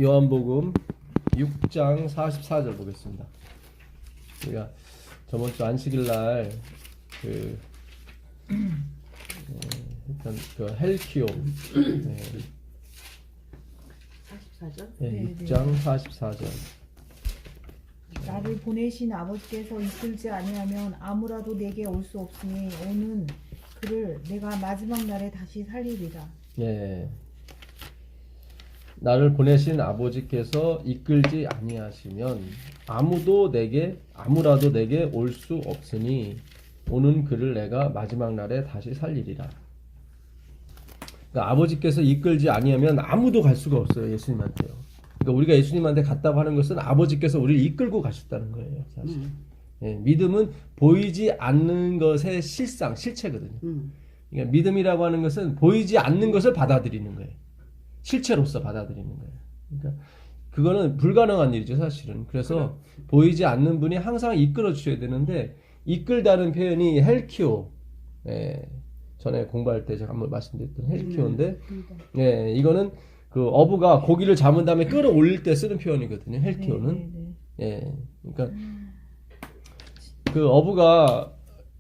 요한복음 6장 44절 보겠습니다. 우리가 저번 주 안식일 날 일단 그 헬키오 44절? 네, 6장 44절. 나를 보내신 아버지께서 이끌지 아니하면 아무라도 내게 올 수 없으니 오는 그를 내가 마지막 날에 다시 살리리라. 예. 나를 보내신 아버지께서 이끌지 아니하시면 아무라도 내게 올 수 없으니 오는 그를 내가 마지막 날에 다시 살리리라. 그러니까 아버지께서 이끌지 아니하면 아무도 갈 수가 없어요, 예수님한테요. 그러니까 우리가 예수님한테 갔다고 하는 것은 아버지께서 우리를 이끌고 가셨다는 거예요, 사실. 예, 믿음은 보이지 않는 것의 실체거든요. 그러니까 믿음이라고 하는 것은 보이지 않는 것을 받아들이는 거예요. 실체로서 받아들이는 거예요. 그러니까 그거는 불가능한 일이죠, 사실은. 그래서 보이지 않는 분이 항상 이끌어 주셔야 되는데, 이끌다는 표현이 헬키오. 예, 전에 공부할 때 제가 한번 말씀드렸던 헬키오인데, 예, 이거는 그 어부가 고기를 잡은 다음에 끌어올릴 때 쓰는 표현이거든요, 헬키오는. 예, 그러니까 그 어부가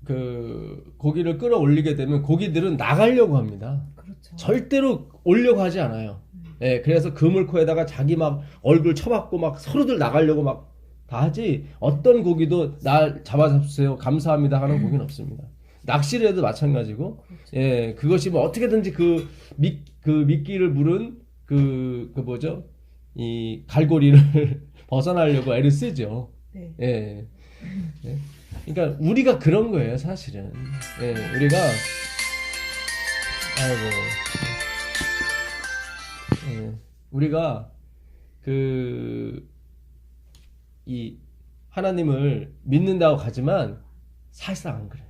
그 고기를 끌어올리게 되면 고기들은 나가려고 합니다. 그렇죠. 절대로 오려고 하지 않아요. 예, 그래서 그물코에다가 자기 막 얼굴 쳐박고 막 서로들 나가려고 막 다 하지, 어떤 고기도 날 잡아주세요 감사합니다 하는 고기는 없습니다. 낚시를 해도 마찬가지고, 예, 그것이 뭐 어떻게든지 그 미끼를 물은 뭐죠? 이 갈고리를 벗어나려고 애를 쓰죠. 네. 예. 예. 그러니까 우리가 그런 거예요, 사실은. 예, 우리가 우리가 이 하나님을 믿는다고 가지만 사실상 안 그래요.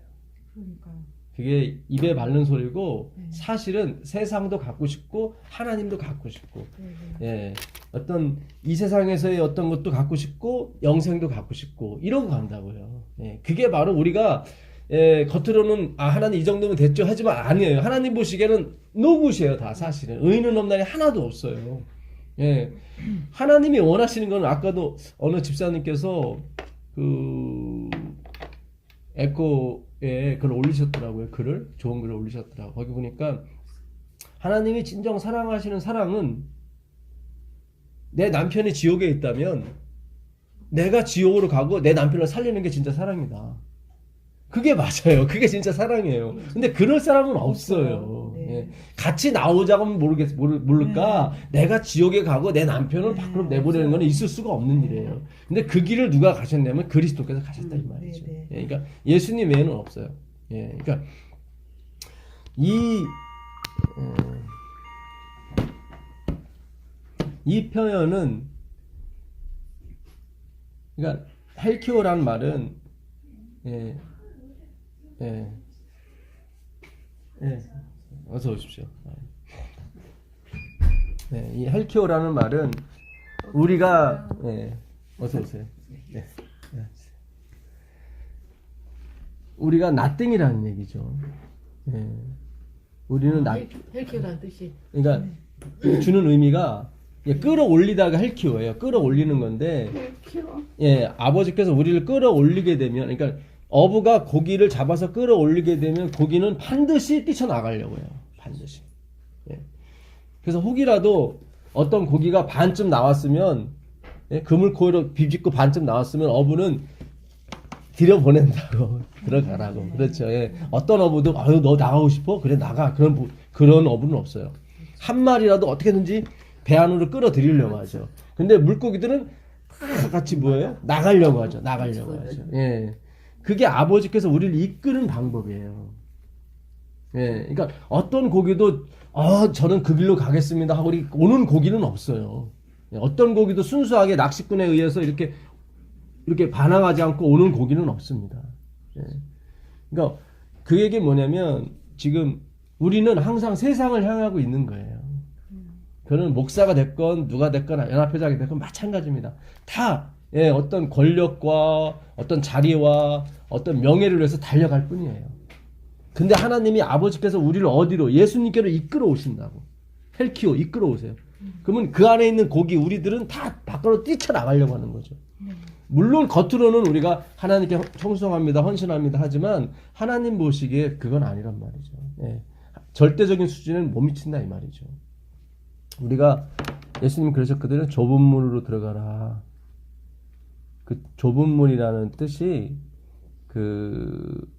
그러니까요. 그게 입에 바른 소리고, 네. 사실은 세상도 갖고 싶고 하나님도 갖고 싶고, 네. 예, 어떤 이 세상에서의 어떤 것도 갖고 싶고 영생도 갖고 싶고 이러고 간다고요. 예, 그게 바로 우리가 겉으로는 하나님 이 정도면 됐죠 하지만 아니에요. 하나님 보시기에는 노굿이에요, 다. 사실은 의인은 없나니 하나도 없어요. 예, 하나님이 원하시는 건, 아까도 어느 집사님께서 에코에 글을 올리셨더라고요. 좋은 글을 올리셨더라고요. 거기 보니까 하나님이 진정 사랑하시는 사랑은, 내 남편이 지옥에 있다면 내가 지옥으로 가고 내 남편을 살리는 게 진짜 사랑이다. 그게 맞아요. 그게 진짜 사랑이에요. 근데 그럴 사람은 없어요. 네. 예. 같이 나오자고 하면 모를까? 내가 지옥에 가고 내 남편을 밖으로 내보내는 건 있을 수가 없는 일이에요. 근데 그 길을 누가 가셨냐면 그리스도께서 가셨다, 이 말이죠. 네. 예, 그러니까 예수님 외에는 없어요. 예, 그러니까 이 표현은, 그러니까 헬키오라는 말은, 어서 오십시오. 이 헬키오라는 말은 우리가, 어서 오세요. 우리가 나띵이라는 얘기죠. 우리는 헬키오라는 뜻이. 그러니까 주는 의미가, 끌어올리다가 헬키오예요. 끌어올리는 건데, 예, 아버지께서 우리를 끌어올리게 되면, 그러니까 어부가 고기를 잡아서 끌어올리게 되면 고기는 반드시 뛰쳐나가려고 해요. 반드시. 예. 그래서 혹이라도 어떤 고기가 반쯤 나왔으면, 예, 그물코로 비집고 반쯤 나왔으면 어부는 들여보낸다고. 들어가라고. 그렇죠. 예. 어떤 어부도 너 나가고 싶어? 그래, 나가. 그런 어부는 없어요. 한 마리라도 어떻게든지 배 안으로 끌어들이려고 하죠. 근데 물고기들은 다 같이 뭐예요? 나가려고 하죠. 예. 그게 아버지께서 우리를 이끄는 방법이에요. 예. 그러니까 어떤 고기도 저는 그 길로 가겠습니다 하고 오는 고기는 없어요. 예. 어떤 고기도 순수하게 낚시꾼에 의해서 이렇게 반항하지 않고 오는 고기는 없습니다. 예. 그러니까 그 얘기 뭐냐면, 지금 우리는 항상 세상을 향하고 있는 거예요. 그는 목사가 됐건 누가 됐건 연합회장이 됐건 마찬가지입니다. 다 어떤 권력과 어떤 자리와 어떤 명예를 위해서 달려갈 뿐이에요. 근데 하나님이 아버지께서 우리를 어디로? 예수님께로 이끌어 오신다고. 헬키오, 이끌어 오세요. 그러면 그 안에 있는 고기 우리들은 다 밖으로 뛰쳐나가려고 하는 거죠. 물론 겉으로는 우리가 하나님께 청송합니다, 헌신합니다 하지만 하나님 보시기에 그건 아니란 말이죠. 예. 절대적인 수준은 못 미친다 이 말이죠. 우리가 예수님 그러셨거든요. 좁은 문으로 들어가라. 그 좁은 문이라는 뜻이 그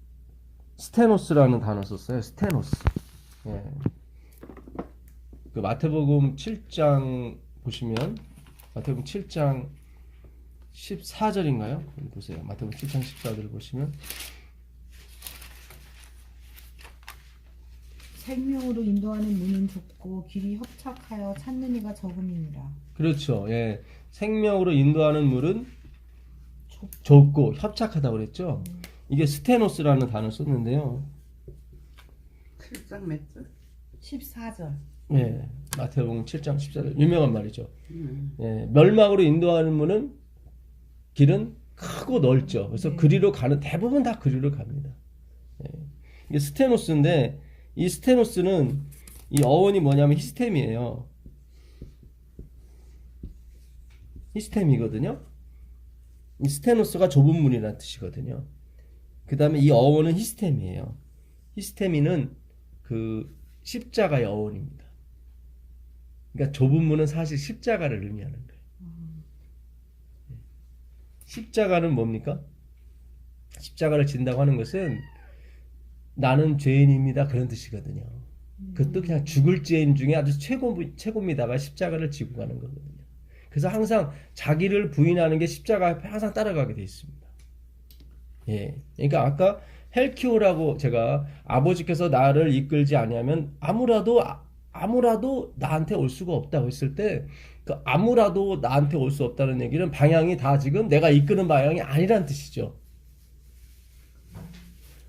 스테노스라는 단어 썼어요. 스테노스. 예. 그 마태복음 7장 보시면 마태복음 7장 14절인가요? 보세요. 마태복음 7장 14절을 보시면 생명으로 인도하는 문은 좁고 길이 협착하여 찾는 이가 적음이니라. 그렇죠. 예. 생명으로 인도하는 물은 좁고 협착하다고 그랬죠. 이게 스테노스라는 단어를 썼는데요. 7장 몇 절? 14절. 예. 마태복음 7장 14절 유명한 말이죠. 예. 멸망으로 인도하는 문은 길은 크고 넓죠. 그래서 그리로 가는 대부분 다 그리로 갑니다. 예. 이게 스테노스인데 이 스테노스는 이 어원이 뭐냐면 히스템이에요. 히스템이거든요. 이 스테노스가 좁은 문이라는 뜻이거든요. 그 다음에 이 어원은 히스템이에요. 히스테미는 그 십자가의 어원입니다. 그러니까 좁은 문은 사실 십자가를 의미하는 거예요. 십자가는 뭡니까? 십자가를 진다고 하는 것은 나는 죄인입니다 그런 뜻이거든요. 그 뜻 그냥 죽을 죄인 중에 아주 최고입니다가 십자가를 지고 가는 거거든요. 그래서 항상 자기를 부인하는 게 십자가 앞에 항상 따라가게 돼 있습니다. 예, 그러니까 아까 헬키오라고 제가 아버지께서 나를 이끌지 아니하면 아무라도 나한테 올 수가 없다고 했을 때 그 아무라도 나한테 올 수 없다는 얘기는 방향이 다 지금 내가 이끄는 방향이 아니란 뜻이죠.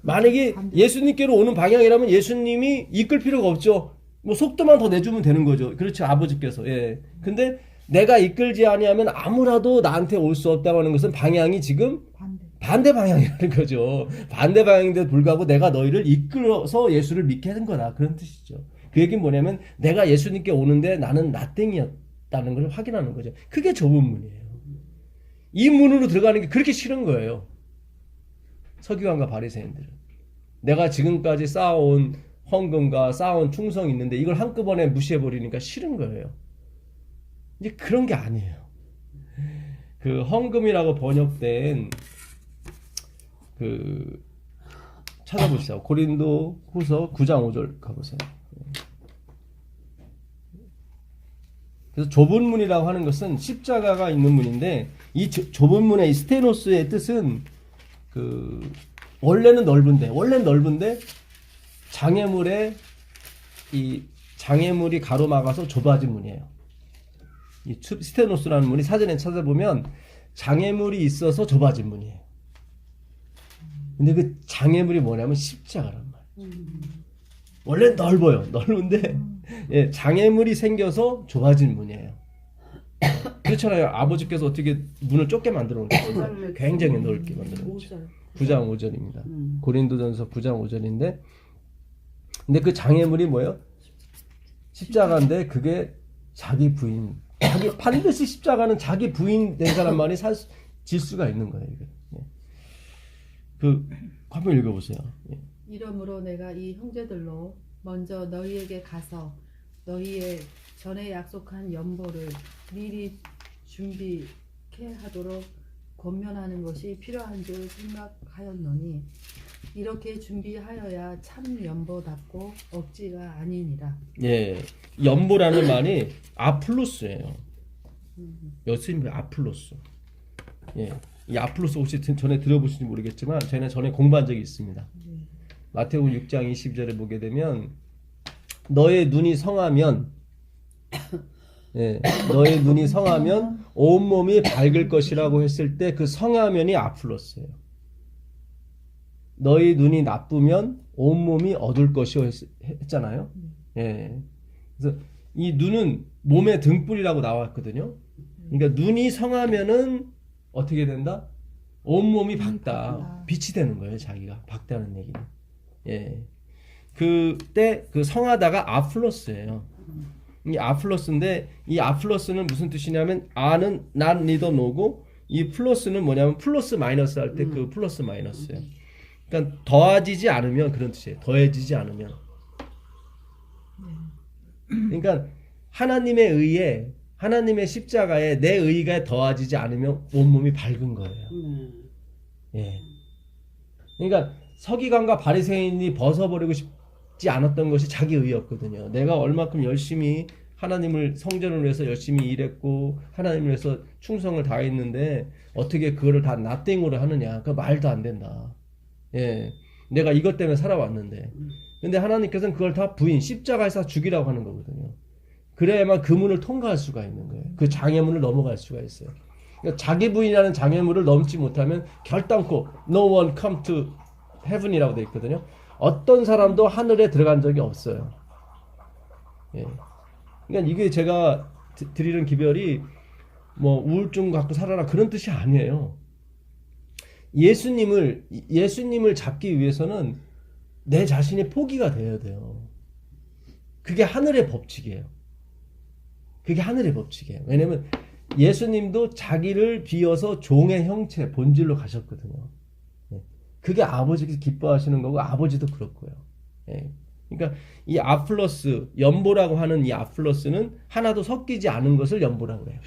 만약에 예수님께로 오는 방향이라면 예수님이 이끌 필요가 없죠. 뭐 속도만 더 내주면 되는 거죠. 그렇죠. 아버지께서. 예. 근데 내가 이끌지 아니하면 아무라도 나한테 올 수 없다고 하는 것은 방향이 지금 반대 방향이라는 거죠. 반대 방향인데도 불구하고 내가 너희를 이끌어서 예수를 믿게 하는 거다. 그런 뜻이죠. 그 얘기는 뭐냐면 내가 예수님께 오는데 나는 나땡이었다는 걸 확인하는 거죠. 그게 좁은 문이에요. 이 문으로 들어가는 게 그렇게 싫은 거예요. 서기관과 바리새인들은 내가 지금까지 쌓아온 헌금과 쌓아온 충성이 있는데 이걸 한꺼번에 무시해버리니까 싫은 거예요. 이제 그런 게 아니에요. 그 헌금이라고 번역된 그 찾아보시죠. 고린도 후서 9장 5절 가보세요. 그래서 좁은 문이라고 하는 것은 십자가가 있는 문인데 이 좁은 문의 이 스테노스의 뜻은 그 원래는 넓은데 장애물에 이 장애물이 가로막아서 좁아진 문이에요. 이 스테노스라는 문이 사전에 찾아보면 장애물이 있어서 좁아진 문이에요. 근데 그 장애물이 뭐냐면 십자가란 말이에요. 원래 넓은데 예, 장애물이 생겨서 좁아진 문이에요. 그렇잖아요. 아버지께서 어떻게 문을 좁게 만들어 놓으셨어요? 굉장히 넓게 만들어 놓으셨어요. 9장 5절입니다. 고린도전서 9장 5절인데 근데 그 장애물이 뭐예요? 십자가인데 그게 자기 부인 반드시 십자가는 자기 부인 된 사람만이 질 수가 있는 거예요. 이게. 그 한번 읽어보세요. 예. 이러므로 내가 이 형제들로 먼저 너희에게 가서 너희의 전에 약속한 연보를 미리 준비케 하도록 권면하는 것이 필요한 줄 생각하였노니 이렇게 준비하여야 참 연보답고 억지가 아니니라. 예, 연보라는 말이 아플로스예요. 여수님 아플로스. 예, 이 아플로스 혹시 전에 들어보신지 모르겠지만 저희는 전에 공부한 적이 있습니다. 마태복음 6장 22절에 보게 되면 너의 눈이 성하면 예, 너의 눈이 성하면 온몸이 밝을 것이라고 했을 때 그 성하면이 아플로스예요. 너희 눈이 나쁘면 온몸이 어둘 것이요 했잖아요. 예. 그래서 이 눈은 몸의 등불이라고 나왔거든요. 그러니까 눈이 성하면은 어떻게 된다? 온몸이 밝다. 빛이 되는 거예요, 자기가. 밝다는 얘기는. 예. 그때 그 성하다가 아플로스예요. 이 아 플러스인데 이 아 플러스는 무슨 뜻이냐면 아는 not neither no고 이 플러스는 뭐냐면 플러스 마이너스 할 때 그 플러스 마이너스예요. 그러니까 더해지지 않으면 그런 뜻이에요. 더해지지 않으면. 그러니까 하나님의 의에 하나님의 십자가에 내 의가 더해지지 않으면 온몸이 밝은 거예요. 예. 그러니까 서기관과 바리새인이 벗어버리고 싶지 않았던 것이 자기 의였거든요. 내가 얼마큼 열심히 하나님을 성전을 위해서 열심히 일했고 하나님을 위해서 충성을 다했는데 어떻게 그거를 다 나땡으로 하느냐? 그 말도 안 된다. 예. 내가 이것 때문에 살아왔는데. 근데 하나님께서는 그걸 다 부인 십자가에서 죽이라고 하는 거거든요. 그래야만 그 문을 통과할 수가 있는 거예요. 그 장애문을 넘어갈 수가 있어요. 그러니까 자기 부인이라는 장애물을 넘지 못하면 결단코 no one come to heaven이라고 되어 있거든요. 어떤 사람도 하늘에 들어간 적이 없어요. 예. 그러니까 이게 제가 드리는 기별이 뭐 우울증 갖고 살아라 그런 뜻이 아니에요. 예수님을 잡기 위해서는 내 자신이 포기가 돼야 돼요. 그게 하늘의 법칙이에요. 그게 하늘의 법칙이에요. 왜냐면 예수님도 자기를 비워서 종의 형체, 본질로 가셨거든요. 그게 아버지께서 기뻐하시는 거고 아버지도 그렇고요. 그러니까 이 아플러스, 연보라고 하는 이 아플러스는 하나도 섞이지 않은 것을 연보라고 해요.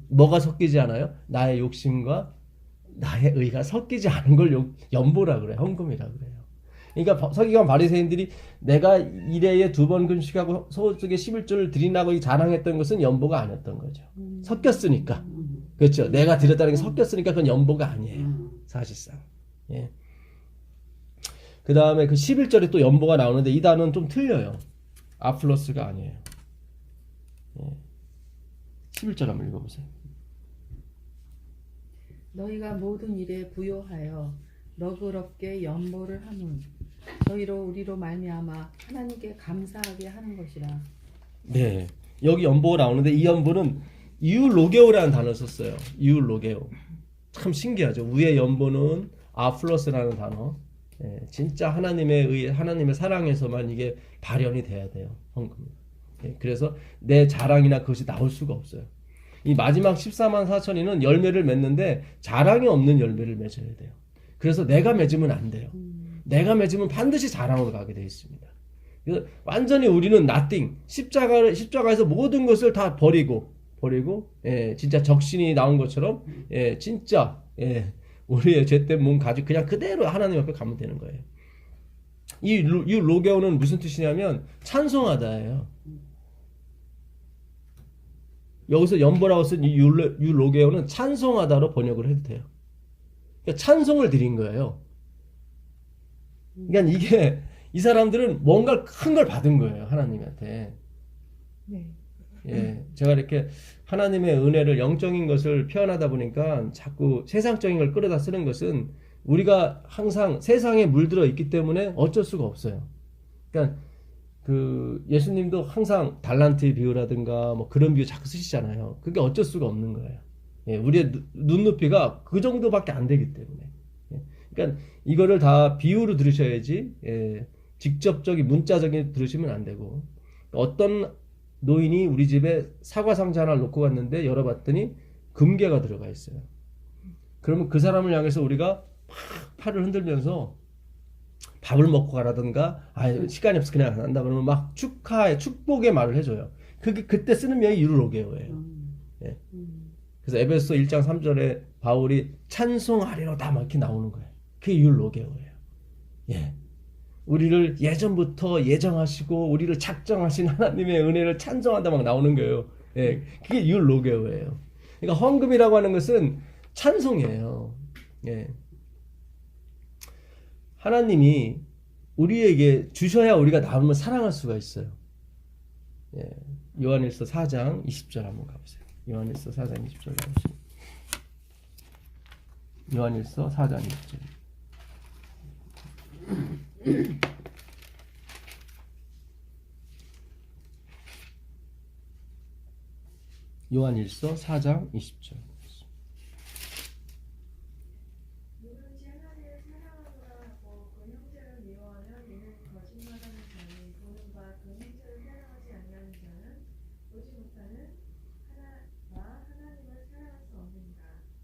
뭐가 섞이지 않아요? 나의 욕심과 나의 의가 섞이지 않은 걸 연보라고 그래요. 헌금이라고 그래요. 그러니까 서기관 바리새인들이 내가 일해에 2번 금식하고 소득의 11조를 드린다고 자랑했던 것은 연보가 아니었던 거죠. 섞였으니까. 그렇죠. 내가 드렸다는 게 섞였으니까 그건 연보가 아니에요. 사실상. 예. 그 다음에 그 11절에 또 연보가 나오는데 이 단어는 좀 틀려요. 아플러스가 아니에요. 예. 11절 한번 읽어보세요. 너희가 모든 일에 부요하여 너그럽게 연보를 하면 너희로 우리로 말미암아 하나님께 감사하게 하는 것이라. 네, 여기 연보가 나오는데 이 연보는 유로게오라는 단어를 썼어요. 유로게오. 참 신기하죠. 위에 연보는 아플러스라는 단어. 예, 진짜 하나님의 의, 하나님의 사랑에서만 이게 발현이 돼야 돼요. 헌금. 예, 그래서 내 자랑이나 그것이 나올 수가 없어요. 이 마지막 14만 4천이는 열매를 맺는데 자랑이 없는 열매를 맺어야 돼요. 그래서 내가 맺으면 안 돼요. 내가 맺으면 반드시 자랑으로 가게 되어 있습니다. 그래서 완전히 우리는 nothing, 십자가에서 모든 것을 다 버리고, 예, 진짜 적신이 나온 것처럼, 예, 진짜, 예, 우리의 죄된 몸 가지고 그냥 그대로 하나님 옆에 가면 되는 거예요. 이 로게오는 무슨 뜻이냐면 찬송하다예요. 여기서 연보라고 쓴 이 유로게오는 찬송하다로 번역을 해도 돼요. 그러니까 찬송을 드린 거예요. 그러니까 이게 이 사람들은 뭔가 큰 걸 받은 거예요. 하나님한테. 네. 예, 제가 이렇게 하나님의 은혜를 영적인 것을 표현하다 보니까 자꾸 세상적인 걸 끌어다 쓰는 것은 우리가 항상 세상에 물들어 있기 때문에 어쩔 수가 없어요. 그러니까 그 예수님도 항상 달란트의 비유라든가 뭐 그런 비유 자꾸 쓰시잖아요. 그게 어쩔 수가 없는 거예요. 예, 우리의 눈높이가 그 정도밖에 안 되기 때문에. 예, 그러니까 이거를 다 비유로 들으셔야지. 예, 직접적인 문자적인 들으시면 안 되고. 어떤 노인이 우리 집에 사과 상자 하나를 놓고 갔는데 열어봤더니 금괴가 들어가 있어요. 그러면 그 사람을 향해서 우리가 막 팔을 흔들면서 밥을 먹고 가라든가 시간이 없어 그냥 안 한다 그러면 막 축복의 말을 해줘요. 그게 그때 쓰는 명이 유로게오예요. 예. 그래서 에베소 1장 3절에 바울이 찬송하리로다 막 이렇게 나오는 거예요. 그게 유로게오예요. 예. 우리를 예전부터 예정하시고 우리를 작정하신 하나님의 은혜를 찬송한다 막 나오는 거예요. 예. 그게 유로게오예요. 그러니까 헌금이라고 하는 것은 찬송이에요. 예. 하나님이 우리에게 주셔야 우리가 남을 사랑할 수가 있어요. 예. 요한일서 4장 20절 한번 가보세요. 요한일서 4장 20절 가보세요. 요한일서 4장 20절. 요한일서 4장 20절. 누구든지 하나님을 사랑하노라 하고 그 형제를 미워하면 이는 거짓말하는 자니 보는 바 그 형제를 사랑하지 아니하는 자는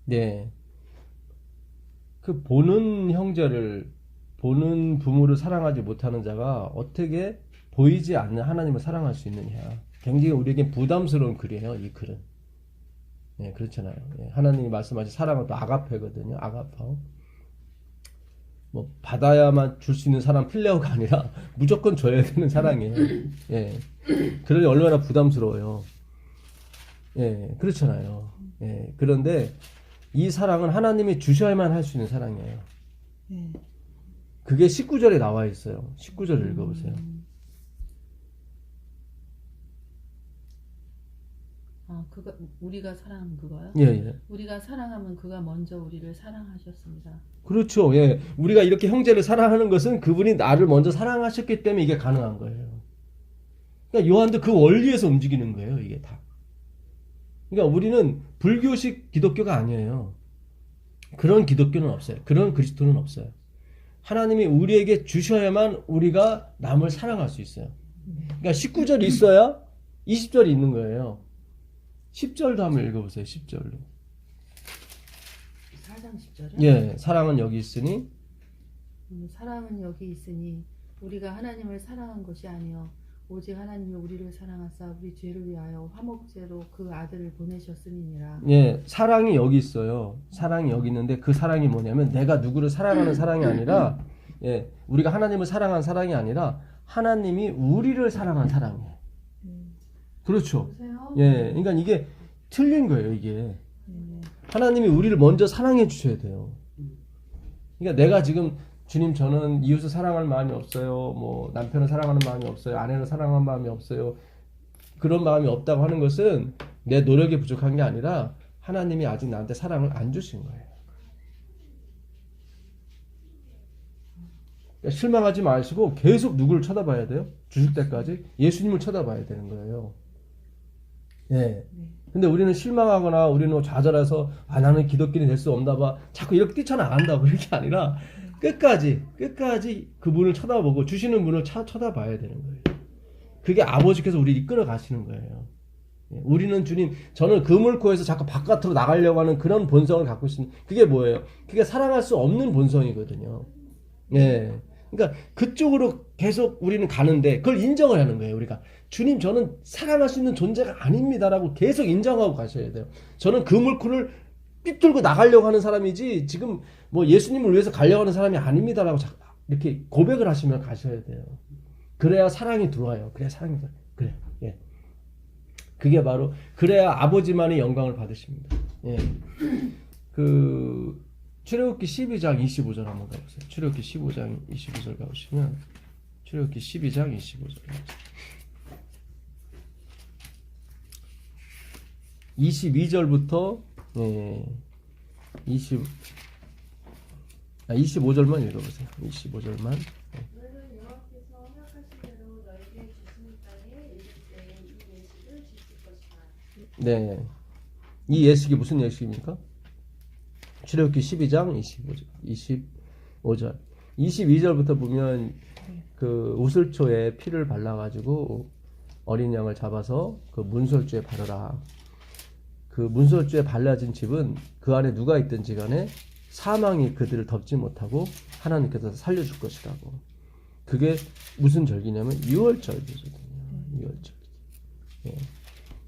네. 그 보는 형제를, 보는 부모를 사랑하지 못하는 자가 어떻게 보이지 않는 하나님을 사랑할 수 있느냐. 굉장히 우리에게 부담스러운 글이에요, 이 글은. 예, 그렇잖아요. 예, 하나님이 말씀하신 사랑은 또 아가페거든요, 아가파. 뭐, 받아야만 줄 수 있는 사랑 필레오가 아니라 무조건 줘야 되는 사랑이에요. 예. 그러니 얼마나 부담스러워요. 예, 그렇잖아요. 예, 그런데 이 사랑은 하나님이 주셔야만 할 수 있는 사랑이에요. 네. 그게 19절에 나와 있어요. 19절 읽어보세요. 그거 우리가 사랑하면 그거요? 예, 예. 우리가 사랑하면 그가 먼저 우리를 사랑하셨습니다. 그렇죠. 예. 우리가 이렇게 형제를 사랑하는 것은 그분이 나를 먼저 사랑하셨기 때문에 이게 가능한 거예요. 그러니까 요한도 그 원리에서 움직이는 거예요, 이게 다. 그러니까 우리는 불교식 기독교가 아니에요. 그런 기독교는 없어요. 그런 그리스도는 없어요. 하나님이 우리에게 주셔야만 우리가 남을 사랑할 수 있어요. 그러니까 19절이 있어야 20절이 있는 거예요. 10절도 한번 읽어보세요. 10절로. 4장 10절은 예, 사랑은 여기 있으니 사랑은 여기 있으니 우리가 하나님을 사랑한 것이 아니요 오직 하나님이 우리를 사랑하사 우리 죄를 위하여 화목제로 그 아들을 보내셨음이니라. 예, 사랑이 여기 있어요. 사랑이 여기 있는데 그 사랑이 뭐냐면 내가 누구를 사랑하는 사랑이 아니라 예, 우리가 하나님을 사랑한 사랑이 아니라 하나님이 우리를 사랑한 사랑이에요. 그렇죠. 보세요. 예, 그러니까 이게 틀린 거예요, 이게. 네. 하나님이 우리를 먼저 사랑해 주셔야 돼요. 그러니까 내가 지금 주님 저는 이웃을 사랑할 마음이 없어요. 뭐 남편을 사랑하는 마음이 없어요. 아내를 사랑하는 마음이 없어요. 그런 마음이 없다고 하는 것은 내 노력이 부족한 게 아니라 하나님이 아직 나한테 사랑을 안 주신 거예요. 그러니까 실망하지 마시고 계속 누구를 쳐다봐야 돼요? 주실 때까지 예수님을 쳐다봐야 되는 거예요. 예. 근데 우리는 실망하거나 우리는 좌절해서 나는 기독교인이 될 수 없나 봐. 자꾸 이렇게 뛰쳐나간다고 이렇게 아니라 끝까지 그분을 쳐다보고 주시는 분을 쳐다봐야 되는 거예요. 그게 아버지께서 우리를 이끌어 가시는 거예요. 예. 우리는 주님, 저는 그물코에서 자꾸 바깥으로 나가려고 하는 그런 본성을 갖고 있습니다. 그게 뭐예요? 그게 사랑할 수 없는 본성이거든요. 예. 그러니까 그쪽으로 계속 우리는 가는데 그걸 인정을 하는 거예요. 우리가 주님 저는 사랑할 수 있는 존재가 아닙니다라고 계속 인정하고 가셔야 돼요. 저는 그 물꼬를 삐뚤고 나가려고 하는 사람이지 지금 뭐 예수님을 위해서 가려고 하는 사람이 아닙니다라고 이렇게 고백을 하시면 가셔야 돼요. 그래야 사랑이 들어와요. 그래야 사랑이 들어와요. 그래. 예. 그게 바로 그래야 아버지만이 영광을 받으십니다. 예. 그 출애굽기 12장 25절 한번 가보세요. 출애굽기 15장 25절 가보시면 출애굽기 12장 25절 가보세요. 22절부터 25절만 읽어보세요. 25절만. 너희는 여호와께서 허락하신 대로 너희에게 주시는 땅에 이를 때에 이 예식을 지킬 것이다. 네. 이 예식이 무슨 예식입니까? 출애굽기 12장 25절. 22절부터 보면 그 우슬초에 피를 발라가지고 어린 양을 잡아서 그 문설주에 바르라. 그 문설주에 발라진 집은 그 안에 누가 있든지 간에 사망이 그들을 덮지 못하고 하나님께서 살려줄 것이라고. 그게 무슨 절기냐면 유월절이거든요. 유월절. 예.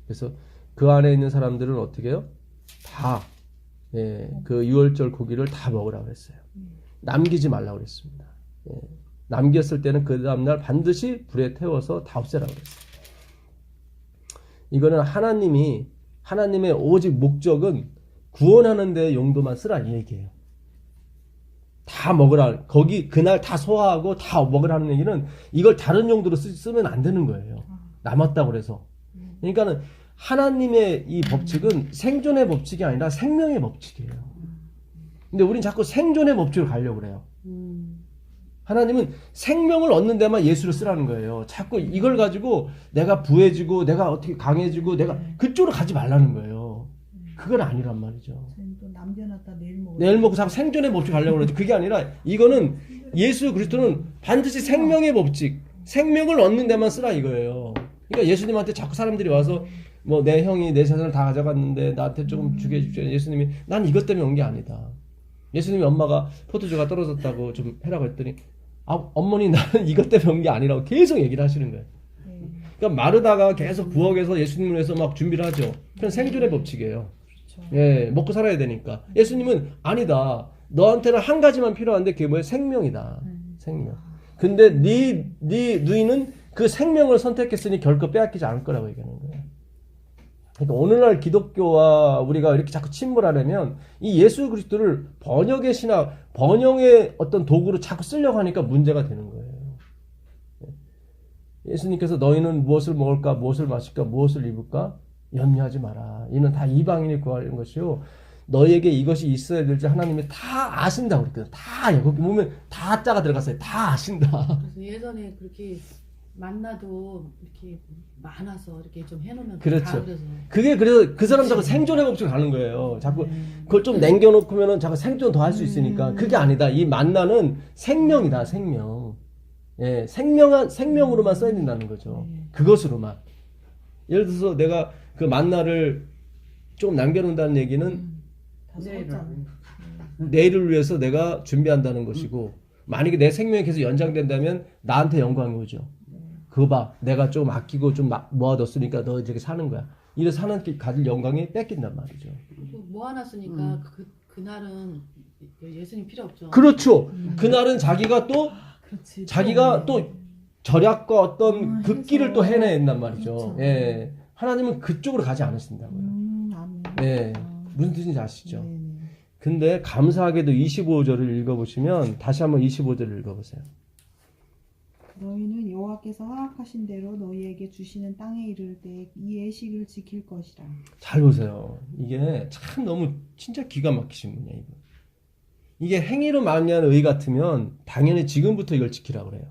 그래서 그 안에 있는 사람들은 어떻게 해요? 다 그 유월절 고기를 다 먹으라고 그랬어요. 남기지 말라고 그랬습니다. 예. 남겼을 때는 그 다음날 반드시 불에 태워서 다 없애라고 그랬어요. 이거는 하나님의 오직 목적은 구원하는 데 용도만 쓰라 이 얘기예요. 다 먹으라. 거기 그날 다 소화하고 다 먹으라는 얘기는 이걸 다른 용도로 쓰면 안 되는 거예요. 남았다고 그래서. 그러니까는 하나님의 이 법칙은 생존의 법칙이 아니라 생명의 법칙이에요. 근데 우린 자꾸 생존의 법칙으로 가려고 그래요. 하나님은 생명을 얻는 데만 예수를 쓰라는 거예요. 자꾸 이걸 가지고 내가 부해지고 내가 어떻게 강해지고 내가 그쪽으로 가지 말라는 거예요. 그건 아니란 말이죠. 또 남겨놨다 내일 먹고 자꾸 생존의 법칙 가려고 그러지. 그게 아니라 이거는 예수 그리스도는 반드시 생명의 법칙, 생명을 얻는 데만 쓰라 이거예요. 그러니까 예수님한테 자꾸 사람들이 와서 뭐 내 형이 내 재산을 다 가져갔는데 나한테 조금 주게 해주십시오. 예수님이 난 이것 때문에 온 게 아니다. 예수님이 엄마가 포도주가 떨어졌다고 좀 해라고 했더니 어머니 나는 이것 때문에 온 게 아니라고 계속 얘기를 하시는 거예요. 네. 그러니까 마르다가 계속 부엌에서 예수님을 위해서 막 준비를 하죠. 그건 생존의 법칙이에요. 그렇죠. 예, 먹고 살아야 되니까. 예수님은 아니다. 너한테는 한 가지만 필요한데 그게 뭐예요? 생명이다. 생명. 근데 네 누이는 그 생명을 선택했으니 결코 빼앗기지 않을 거라고 얘기하는 거예요. 그러니까 오늘날 기독교와 우리가 이렇게 자꾸 침몰하려면 이 예수 그리스도를 번역의 신학, 번영의 어떤 도구로 자꾸 쓰려고 하니까 문제가 되는 거예요. 예수님께서 너희는 무엇을 먹을까, 무엇을 마실까, 무엇을 입을까 염려하지 마라. 이는 다 이방인이 구하는 것이요. 너희에게 이것이 있어야 될지 하나님이 다 아신다고 그랬거든. 다 여기 보면 다 자가 들어갔어요. 다 아신다. 그래서 예전에 그렇게 만나도 이렇게 많아서 이렇게 좀 해놓으면 그렇죠. 다 그래서 그게 그래서 그 사람 자꾸 생존의 법칙을 가는 거예요. 자꾸 그걸 좀 남겨놓으면은 자꾸 생존 더 할 수 있으니까 그게 아니다. 이 만나는 생명이다. 생명. 예, 생명으로만 써야 된다는 거죠. 그것으로만. 예를 들어서 내가 그 만나를 조금 남겨놓는다는 얘기는 다 썼잖아. 내일을 위해서 내가 준비한다는 것이고, 만약에 내 생명이 계속 연장된다면 나한테 영광이 오죠. 그거 봐, 내가 좀 아끼고 좀 모아뒀으니까 너 이렇게 사는 거야. 이래 사는 게 가질 영광이 뺏긴단 말이죠. 또 모아놨으니까 그날은 예수님 필요 없죠. 그렇죠. 그날은 자기가 또 그렇지. 자기가 또 절약과 어떤 그 해서. 길을 또 해낸단 말이죠. 그렇죠. 예, 하나님은 그쪽으로 가지 않으신다고요. 아멘. 예, 무슨 뜻인지 아시죠? 네네. 근데 감사하게도 25절을 읽어보시면 다시 한번 25절을 읽어보세요. 너희는 여호와께서 허락하신 대로 너희에게 주시는 땅에 이를 때 이 예식을 지킬 것이라. 잘 보세요. 이게 참 너무 진짜 기가 막히신 분이야. 이게 행위로 만미한 의 같으면 당연히 지금부터 이걸 지키라고 그래요.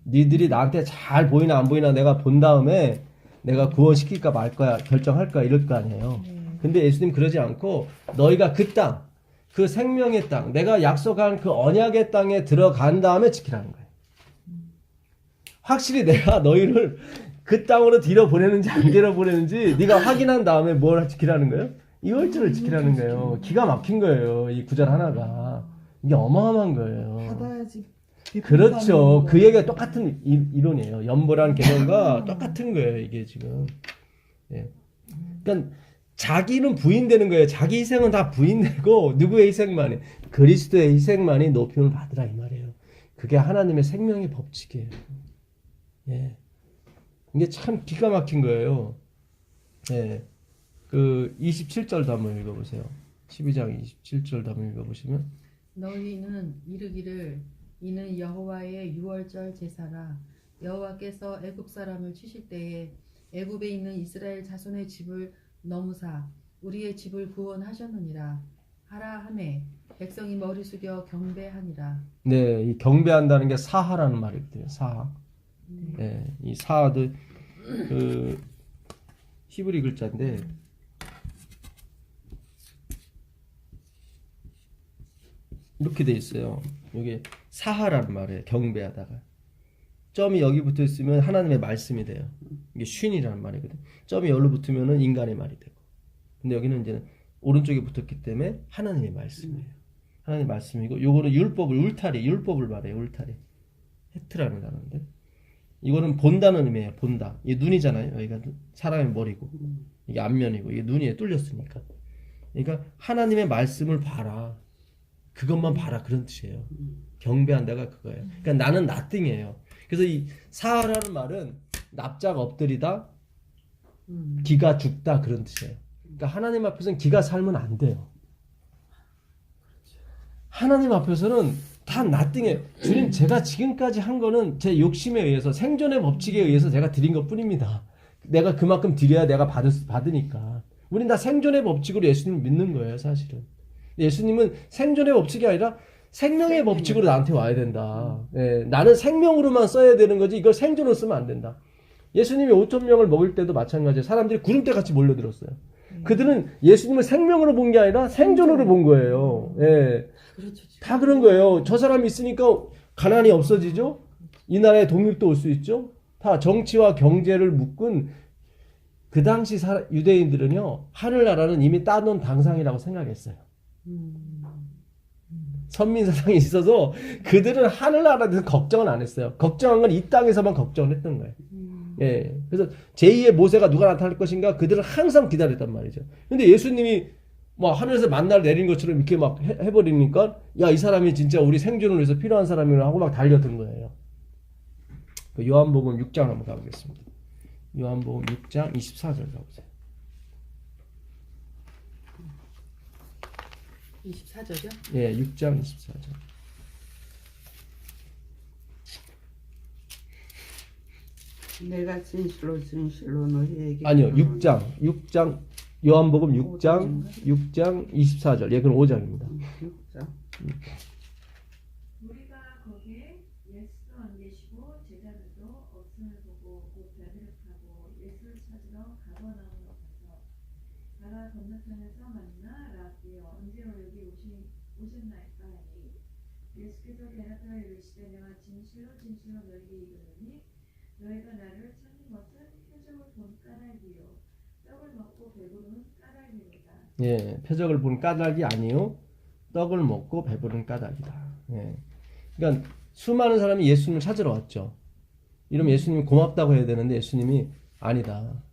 니들이 나한테 잘 보이나 안 보이나 내가 본 다음에 내가 구원시킬까 말 거야 결정할 거야 이럴 거 아니에요. 근데 예수님 그러지 않고 너희가 그 땅, 그 생명의 땅, 내가 약속한 그 언약의 땅에 들어간 다음에 지키라는 거예요. 확실히 내가 너희를 그 땅으로 들여 보내는지 안 들여 보내는지 네가 확인한 다음에 뭘 지키라는 거예요? 이 월절을 지키라는 거예요. 기가 막힌 거예요. 이 구절 하나가. 이게 어마어마한 거예요. 받아야지. 그렇죠. 그 얘기가 똑같은 이론이에요. 연보라는 개념과 똑같은 거예요. 이게 지금. 예. 그러니까 자기는 부인되는 거예요. 자기 희생은 다 부인되고 누구의 희생만이? 그리스도의 희생만이 높임을 받으라 이 말이에요. 그게 하나님의 생명의 법칙이에요. 예. 이게 참 기가 막힌 거예요. 예. 그 27절도 한번 읽어보세요. 12장 27절도 한번 읽어보시면 너희는 이르기를 이는 여호와의 유월절 제사라. 여호와께서 애굽 사람을 치실 때에 애굽에 있는 이스라엘 자손의 집을 넘으사 우리의 집을 구원하셨느니라 하라 하매 백성이 머리 숙여 경배하니라. 네, 이 경배한다는 게 사하라는 말이거든요. 사하. 네, 이 사하도 그 히브리 글자인데 이렇게 돼 있어요. 이게 사하라는 말이에요. 경배하다가 점이 여기 붙어 있으면 하나님의 말씀이 돼요. 이게 쉰이라는 말이거든. 점이 여기로 붙으면은 인간의 말이 되고. 근데 여기는 이제 오른쪽에 붙었기 때문에 하나님의 말씀이에요. 하나님의 말씀이고, 요거는 율법을 말해요. 울타리. 헤트라는 단어인데, 이거는 본다는 의미예요. 본다. 이게 눈이잖아요. 여기가 사람의 머리고, 이게 앞면이고, 이게 눈이 뚫렸으니까. 그러니까 하나님의 말씀을 봐라. 그것만 봐라. 그런 뜻이에요. 경배한다가 그거예요. 그러니까 나는 nothing이에요. 그래서 이 사하라는 말은 납작 엎드리다, 기가 죽다 그런 뜻이에요. 그러니까 하나님 앞에서는 기가 살면 안 돼요. 하나님 앞에서는 다 nothing이에요. 주님, 제가 지금까지 한 거는 제 욕심에 의해서 생존의 법칙에 의해서 제가 드린 것 뿐입니다. 내가 그만큼 드려야 내가 받으니까. 우린 다 생존의 법칙으로 예수님을 믿는 거예요, 사실은. 예수님은 생존의 법칙이 아니라 생명의 법칙으로 나한테 와야 된다. 예, 나는 생명으로만 써야 되는 거지 이걸 생존으로 쓰면 안 된다. 예수님이 5,000명을 먹일 때도 마찬가지예요. 사람들이 구름대 같이 몰려들었어요. 그들은 예수님을 생명으로 본 게 아니라 생존으로 본 거예요. 예, 그렇죠. 다 그런 거예요. 저 사람이 있으니까 가난이 없어지죠. 이 나라에 독립도 올 수 있죠. 다 정치와 경제를 묶은 그 당시 유대인들은요, 하늘나라는 이미 따놓은 당상이라고 생각했어요. 선민사상이 있어서 그들은 하늘나라에 대해서 걱정은 안 했어요. 걱정한 건 이 땅에서만 걱정을 했던 거예요. 예. 그래서 제2의 모세가 누가 나타날 것인가 그들은 항상 기다렸단 말이죠. 근데 예수님이 막 하늘에서 만나를 내린 것처럼 이렇게 막 해버리니까 야, 이 사람이 진짜 우리 생존을 위해서 필요한 사람이라 하고 막 달려든 거예요. 요한복음 6장 한번 가보겠습니다. 요한복음 6장 24절 가보세요. 24절이요? 예, 6장 24절. 내가 진실로 진실로 너희에게 아니요, 6장 요한복음 6장 24절. 예, 그럼 5장입니다. 6장. 우리가 거기에 예수 안 계시고 제자들도 없음을 보고 곧 베드로하고 예수를 찾으러 가버나움으로 가서 바다 건너편에서 만나 라비여 언제 여기 오셨나이까 하니 예수께서 대답하여 이르시되 내가 진실로 진실로 너희에게 이르노니 너희가 나를 찾는 것은 표적을 본 까닭이요 떡을 먹고 배부르는 까닭이로다. 예, 표적을 본 까닭이 아니요 떡을 먹고 배부른 까닭이다. 예. 그러니까 수많은 사람이 예수님을 찾으러 왔죠. 이러면 예수님이 고맙다고 해야 되는데 예수님이 아니다.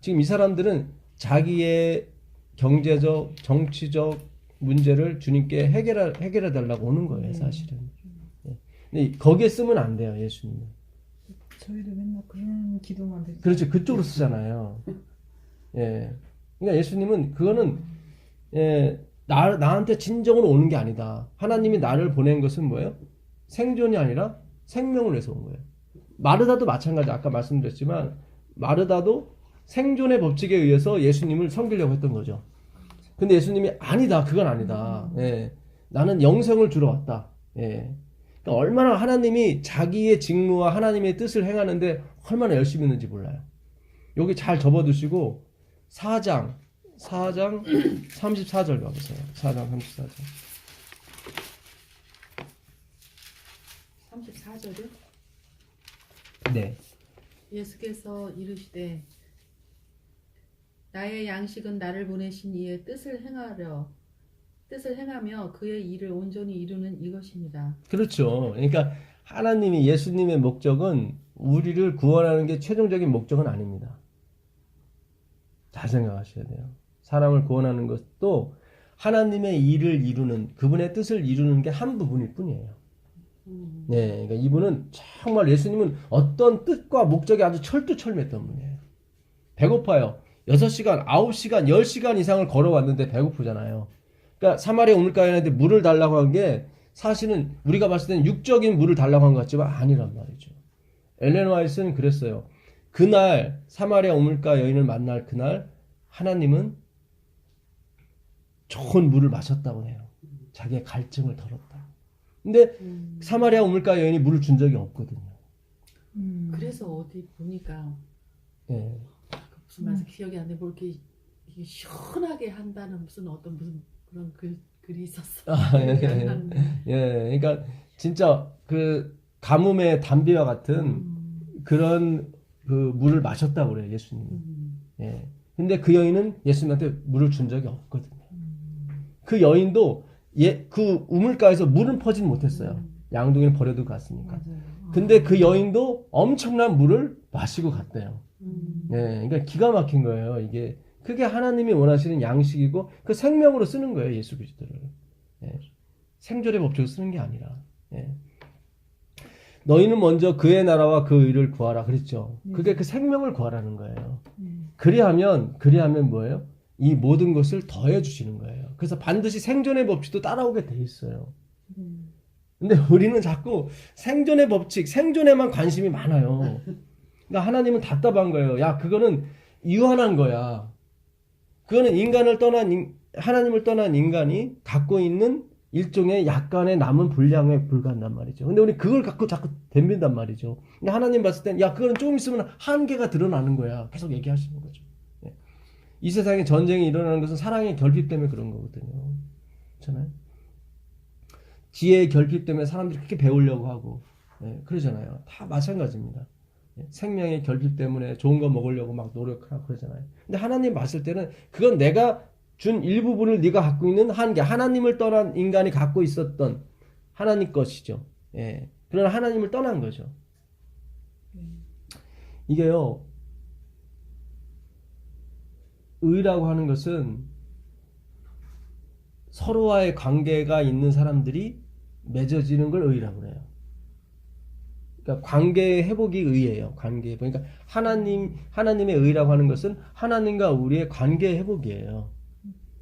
지금 이 사람들은 자기의 경제적, 정치적 문제를 주님께 해결해 달라고 오는 거예요, 사실은. 예. 근데 거기에 쓰면 안 돼요, 예수님은. 저희도 맨날 그런 기도만 드리죠. 그렇죠. 그쪽으로 쓰잖아요. 예. 그러니까 예수님은 그거는 나한테 진정으로 오는 게 아니다. 하나님이 나를 보낸 것은 뭐예요? 생존이 아니라 생명을 위해서 온 거예요. 마르다도 마찬가지. 아까 말씀드렸지만 마르다도 생존의 법칙에 의해서 예수님을 섬기려고 했던 거죠. 근데 예수님이 아니다. 그건 아니다. 예. 나는 영생을 주러 왔다. 예. 그러니까 얼마나 하나님이 자기의 직무와 하나님의 뜻을 행하는데 얼마나 열심히 있는지 몰라요. 여기 잘 접어두시고 4장 34절 가보세요. 4장 34절. 34절이요? 네. 예수께서 이르시되 나의 양식은 나를 보내신 이의 뜻을 행하며 그의 일을 온전히 이루는 이것입니다. 그렇죠. 그러니까 하나님이 예수님의 목적은 우리를 구원하는 게 최종적인 목적은 아닙니다. 잘 생각하셔야 돼요. 사람을 구원하는 것도 하나님의 일을 이루는 그분의 뜻을 이루는 게 한 부분일 뿐이에요. 네, 그러니까 이분은 정말 예수님은 어떤 뜻과 목적이 아주 철두철미했던 분이에요. 배고파요. 6시간, 9시간, 10시간 이상을 걸어왔는데 배고프잖아요. 그러니까 사마리아 우물가에는데 물을 달라고 한 게 사실은 우리가 봤을 때는 육적인 물을 달라고 한 것 같지만 아니란 말이죠. 엘렌 화이트는 그랬어요. 그날 사마리아 우물가 여인을 만날 그날 하나님은 좋은 물을 마셨다고 해요. 자기의 갈증을 덜었다. 근데 사마리아 우물가 여인이 물을 준 적이 없거든요. 그래서 어디 보니까 예. 무슨 말씀 기억이 안 나. 뭐 이렇게 시원하게 한다는 무슨 그런 글이 있었어. 예. 그러니까 진짜 그 가뭄의 담비와 같은 그런 그 물을 마셨다고 그래요, 예수님이. 예. 근데 그 여인은 예수님한테 물을 준 적이 없거든요. 그 여인도 그 우물가에서 물은 퍼지는 못했어요. 양동이를 버려두고 갔으니까. 근데 그 여인도 엄청난 물을 마시고 갔대요. 예. 그러니까 기가 막힌 거예요, 이게. 그게 하나님이 원하시는 양식이고 그 생명으로 쓰는 거예요, 예수 그리스도를. 예. 생존의 법칙을 쓰는 게 아니라. 예. 너희는 먼저 그의 나라와 그 의를 구하라 그랬죠. 그게 그 생명을 구하라는 거예요. 그리하면 뭐예요? 이 모든 것을 더해 주시는 거예요. 그래서 반드시 생존의 법칙도 따라오게 돼 있어요. 근데 우리는 자꾸 생존의 법칙, 생존에만 관심이 많아요. 그러니까 하나님은 답답한 거예요. 야, 그거는 유한한 거야. 그거는 하나님을 떠난 인간이 갖고 있는 일종의 약간의 남은 분량에 불과한단 말이죠. 근데 우리 그걸 갖고 자꾸 덤빈단 말이죠. 근데 하나님 봤을 땐, 야, 그거는 조금 있으면 한계가 드러나는 거야. 계속 얘기하시는 거죠. 예. 이 세상에 전쟁이 일어나는 것은 사랑의 결핍 때문에 그런 거거든요. 그렇잖아요? 지혜의 결핍 때문에 사람들이 그렇게 배우려고 하고, 예, 그러잖아요. 다 마찬가지입니다. 생명의 결핍 때문에 좋은 거 먹으려고 막 노력하고 그러잖아요. 근데 하나님 봤을 때는 그건 내가 준 일부분을 네가 갖고 있는 한계, 하나님을 떠난 인간이 갖고 있었던 하나님 것이죠. 예. 그러나 하나님을 떠난 거죠. 이게요, 의라고 하는 것은 서로와의 관계가 있는 사람들이 맺어지는 걸 의라고 해요. 그러니까 관계 회복이 의예요. 관계 회복. 그러니까 하나님의 의라고 하는 것은 하나님과 우리의 관계 회복이에요.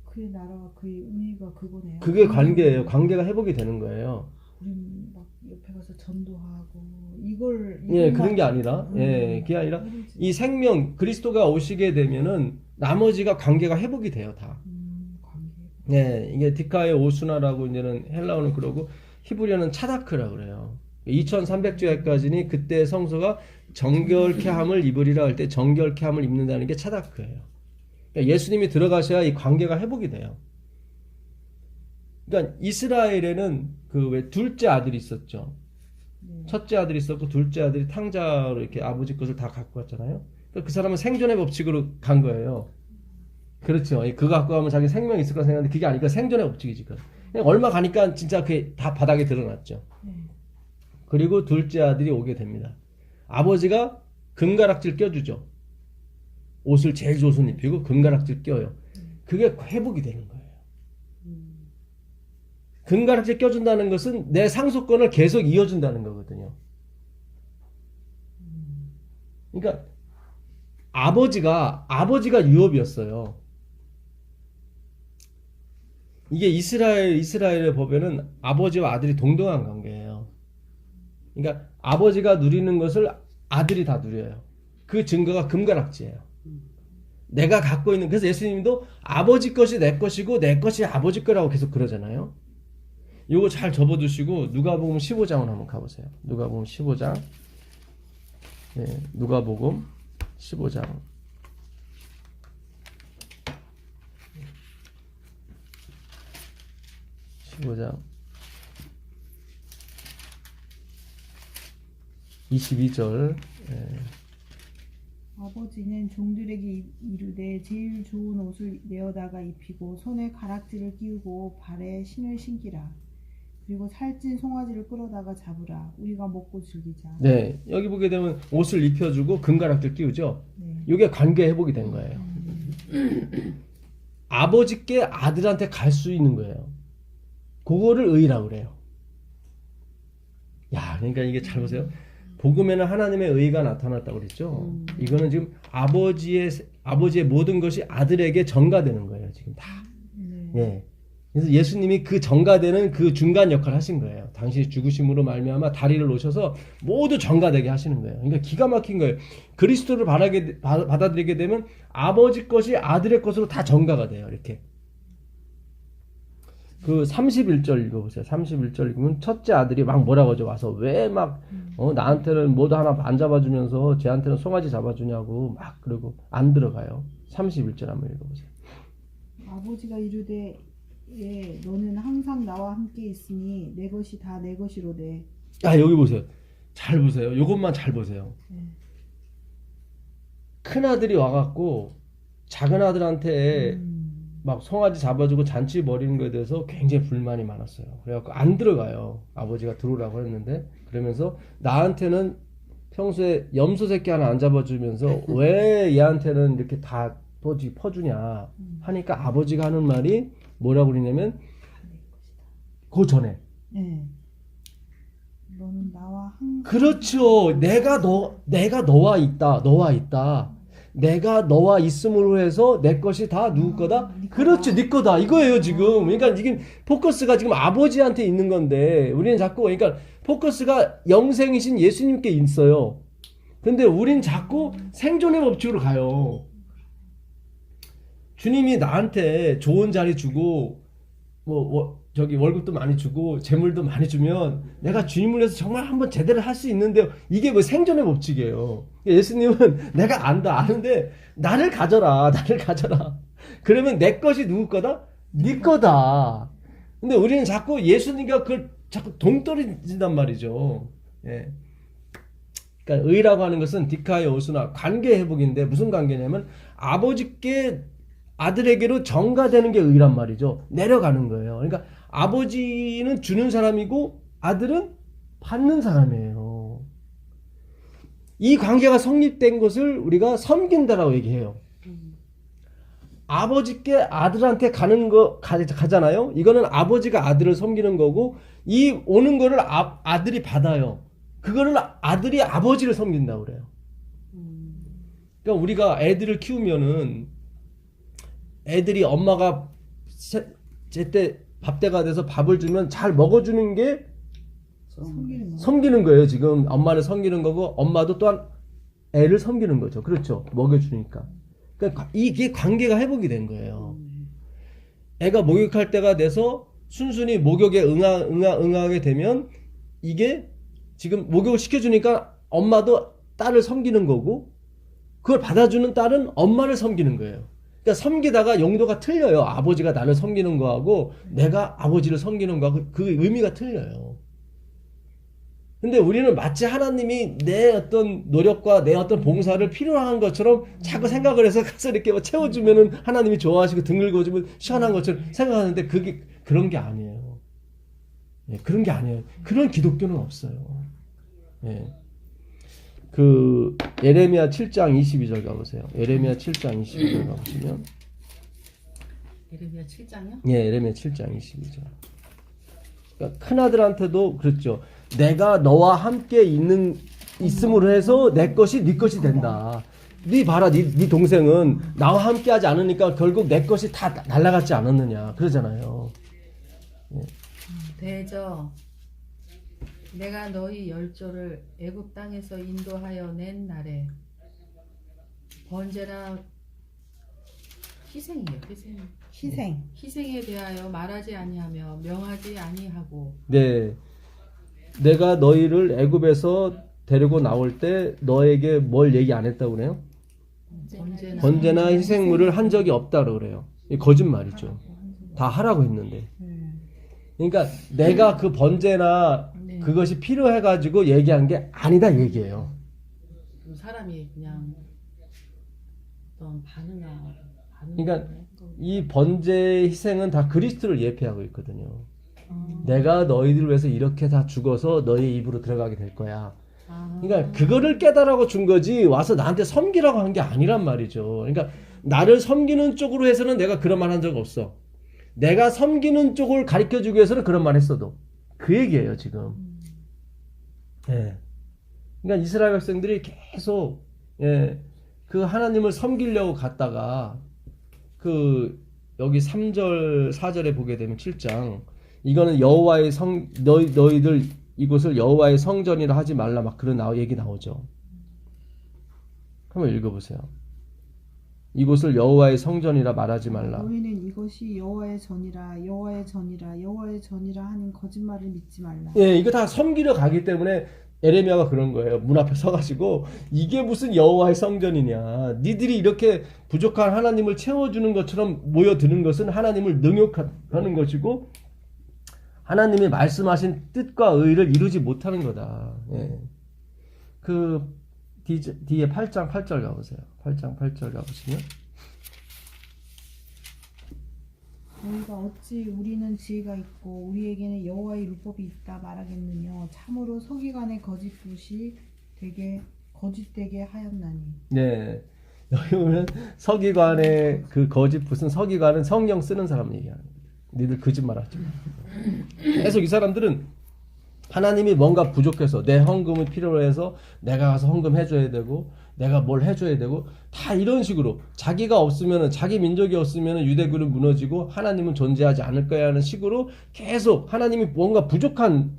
그의 나라와 그의 은혜가 그거네요. 그게 관계예요. 관계가 회복이 되는 거예요. 우린 막 옆에 가서 전도하고 이걸 예, 그런 게 아니라, 예, 그게 아니라 이 생명 그리스도가 오시게 되면은 나머지가 관계가 회복이 돼요, 다. 관계. 네, 이게 디카의 오수나라고 이제는 헬라어는 그러고 히브리어는 차다크라고 그래요. 2300주야까지는 그때 성소가 정결케 함을 입으리라 할 때 정결케 함을 입는다는 게 차다크예요. 그러니까 예수님이 들어가셔야 이 관계가 회복이 돼요. 그러니까 이스라엘에는 그 왜 둘째 아들이 있었죠. 첫째 아들이 있었고 둘째 아들이 탕자로 이렇게 아버지 것을 다 갖고 왔잖아요. 그러니까 그 사람은 생존의 법칙으로 간 거예요. 그렇죠. 그거 갖고 가면 자기 생명이 있을 거라 생각하는데 그게 아니고 생존의 법칙이지. 그냥 얼마 가니까 진짜 그게 다 바닥에 드러났죠. 그리고 둘째 아들이 오게 됩니다. 아버지가 금가락질 껴주죠. 옷을 제일 좋은 옷 입히고 금가락질 껴요. 그게 회복이 되는 거예요. 금가락질 껴준다는 것은 내 상속권을 계속 이어준다는 거거든요. 그러니까 아버지가 유업이었어요. 이게 이스라엘의 법에는 아버지와 아들이 동등한 관계예요. 그러니까 아버지가 누리는 것을 아들이 다 누려요. 그 증거가 금가락지예요. 내가 갖고 있는, 그래서 예수님도 아버지 것이 내 것이고 내 것이 아버지 거라고 계속 그러잖아요. 요거 잘 접어두시고 누가복음 15장을 한번 가보세요. 누가복음 15장. 네, 누가복음 15장. 15장 22절. 아버지는 종들에게 이르되 제일 좋은 옷을 내어다가 입히고 손에 가락지를 끼우고 발에 신을 신기라. 그리고 살찐 송아지를 끌어다가 잡으라. 우리가 먹고 즐기자. 네, 여기 보게 되면 옷을 입혀주고 금가락질 끼우죠. 네. 이게 관계 회복이 된 거예요. 아버지께 아들한테 갈 수 있는 거예요. 그거를 의라고 그래요. 야, 그러니까 이게 잘 보세요. 복음에는 하나님의 의가 나타났다고 그랬죠. 이거는 지금 아버지의 모든 것이 아들에게 전가되는 거예요. 지금 다. 예. 그래서 예수님이 그 전가되는 그 중간 역할을 하신 거예요. 당시 죽으심으로 말미암아 다리를 놓으셔서 모두 전가되게 하시는 거예요. 그러니까 기가 막힌 거예요. 그리스도를 받아들이게 되면 아버지 것이 아들의 것으로 다 전가가 돼요. 이렇게. 그 31절 읽어보세요. 31절 읽으면 첫째 아들이 막 뭐라고 하죠. 와서 왜 막 나한테는 뭐도 하나 안 잡아주면서 쟤한테는 송아지 잡아주냐고 막 그러고 안 들어가요. 31절 한번 읽어보세요. 아버지가 이르되 예, 너는 항상 나와 함께 있으니 내 것이 다 내 것이로되. 아, 여기 보세요. 잘 보세요. 요것만 잘 보세요. 큰 아들이 와갖고 작은 아들한테 막 송아지 잡아주고 잔치 벌이는 거에 대해서 굉장히 불만이 많았어요. 그래갖고 안 들어가요. 아버지가 들어오라고 했는데 그러면서 나한테는 평소에 염소 새끼 하나 안 잡아주면서 왜 얘한테는 이렇게 다 퍼주냐 하니까 아버지가 하는 말이 뭐라고 그러냐면 그 전에 너는 나와 항상. 그렇죠. 내가 너와 있다. 내가 너와 있음으로 해서 내 것이 다 누구 거다? 네 거다. 그렇죠. 네 거다. 이거예요, 지금. 그러니까 지금 포커스가 지금 아버지한테 있는 건데 우리는 자꾸 그러니까 포커스가 영생이신 예수님께 있어요. 근데 우린 자꾸 생존의 법칙으로 가요. 주님이 나한테 좋은 자리 주고 저기 월급도 많이 주고 재물도 많이 주면 내가 주님을 위해서 정말 한번 제대로 할 수 있는데 이게 뭐 생존의 법칙이에요. 예수님은 내가 아는데 나를 가져라. 그러면 내 것이 누구 거다? 네 거다. 근데 우리는 자꾸 예수님과 그걸 자꾸 동떨어진단 말이죠. 예. 그러니까 의라고 하는 것은 디카의 오수나 관계 회복인데 무슨 관계냐면 아버지께 아들에게로 전가되는 게 의란 말이죠. 내려가는 거예요. 그러니까 아버지는 주는 사람이고 아들은 받는 사람이에요. 이 관계가 성립된 것을 우리가 섬긴다라고 얘기해요. 아버지께 아들한테 가잖아요. 이거는 아버지가 아들을 섬기는 거고 이 오는 거를 아들이 받아요. 그거를 아들이 아버지를 섬긴다고 그래요. 그러니까 우리가 애들을 키우면은 애들이 엄마가 제때 밥때가 돼서 밥을 주면 잘 먹어주는 게 섬기는 거. 섬기는 거예요. 지금 엄마를 섬기는 거고 엄마도 또한 애를 섬기는 거죠. 그렇죠. 먹여주니까. 그러니까 이게 관계가 회복이 된 거예요. 애가 목욕할 때가 돼서 순순히 목욕에 응하게 되면 이게 지금 목욕을 시켜주니까 엄마도 딸을 섬기는 거고 그걸 받아주는 딸은 엄마를 섬기는 거예요. 그러니까 섬기다가 용도가 틀려요. 아버지가 나를 섬기는 거하고 내가 아버지를 섬기는 거하고 그 의미가 틀려요. 근데 우리는 마치 하나님이 내 어떤 노력과 내 어떤 봉사를 필요한 것처럼 자꾸 생각을 해서 가서 이렇게 뭐 채워주면은 하나님이 좋아하시고 등 긁어주면 시원한 것처럼 생각하는데 그게 그런 게 아니에요. 예, 그런 게 아니에요. 그런 기독교는 없어요. 예. 그 예레미야 7장 22절 가보세요. 예레미야 7장 22절 가보시면 예레미야 7장이요? 예, 예레미야 7장 22절. 그러니까 큰아들한테도 그렇죠. 내가 너와 함께 있음으로 해서 내 것이 네 것이 된다. 네 봐라, 네 동생은 나와 함께 하지 않으니까 결국 내 것이 다 날아갔지 않았느냐 그러잖아요. 대저 내가 너희 열조를 애굽 땅에서 인도하여 낸 날에 번제나 희생이요. 희생에 대하여 말하지 아니하며 명하지 아니하고 네, 내가 너희를 애굽에서 데리고 나올 때 너에게 뭘 얘기 안 했다고 그래요? 번제나 희생물을 한 적이 없다고 그래요. 이 거짓말이죠. 다 하라고 했는데. 그러니까 내가 그 번제나 네. 그것이 필요해가지고 얘기한 게 아니다 얘기예요. 사람이 그냥 어떤 반응을 그러니까 이 번제 희생은 다 그리스도를 예표하고 있거든요. 내가 너희들을 위해서 이렇게 다 죽어서 너희 입으로 들어가게 될 거야. 그러니까 그거를 깨달아고 준 거지 와서 나한테 섬기라고 한 게 아니란 말이죠. 그러니까 나를 섬기는 쪽으로 해서는 내가 그런 말 한 적 없어. 내가 섬기는 쪽을 가르쳐 주기 위해서는 그런 말 했어도 그 얘기예요 지금. 예. 그러니까 이스라엘 백성들이 계속 그 하나님을 섬기려고 갔다가 그 여기 3절 4절에 보게 되면 7장 이거는 여호와의 너희들 이곳을 여호와의 성전이라 하지 말라 막 그런 얘기 나오죠. 한번 읽어보세요. 이곳을 여호와의 성전이라 말하지 말라. 너희는 이것이 여호와의 전이라 여호와의 전이라 여호와의 전이라 하는 거짓말을 믿지 말라. 예, 이거 다 섬기러 가기 때문에 에레미야가 그런 거예요. 문 앞에 서가지고 이게 무슨 여호와의 성전이냐. 니들이 이렇게 부족한 하나님을 채워주는 것처럼 모여드는 것은 하나님을 능욕하는 것이고 하나님이 말씀하신 뜻과 의를 이루지 못하는 거다. 예. 그 뒤에 8장 8절 가보세요. 8장 8절 가보시면 너희가 어찌 우리는 지혜가 있고 우리에게는 여호와의 율법이 있다 말하겠느냐. 참으로 서기관의 거짓이 거짓되게 하였나니. 네. 여기 보면 서기관의 그 거짓붓은 서기관은 성경 쓰는 사람 얘기하는 거예요. 니들 거짓말하지 마. 계속 이 사람들은 하나님이 뭔가 부족해서 내 헌금이 필요로 해서 내가 가서 헌금 해줘야 되고 내가 뭘 해줘야 되고 다 이런 식으로 자기가 없으면 자기 민족이 없으면 유대교는 무너지고 하나님은 존재하지 않을 거야 하는 식으로 계속 하나님이 뭔가 부족한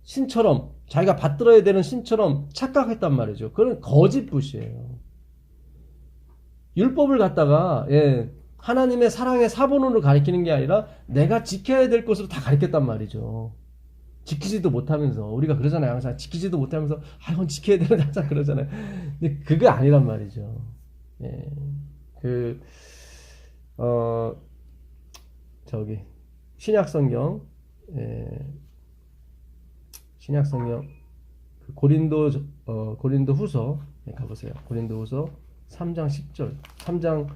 신처럼 자기가 받들어야 되는 신처럼 착각했단 말이죠. 그건 거짓붓이에요. 율법을 갖다가 하나님의 사랑의 사본으로 가리키는 게 아니라 내가 지켜야 될 것으로 다 가리켰단 말이죠. 지키지도 못하면서 우리가 그러잖아요. 항상 지키지도 못하면서 이건 지켜야 되는데 항상 그러잖아요. 근데 그게 아니란 말이죠. 저기 신약성경 신약성경 고린도 후서 가보세요. 고린도 후서 3장 10절, 3장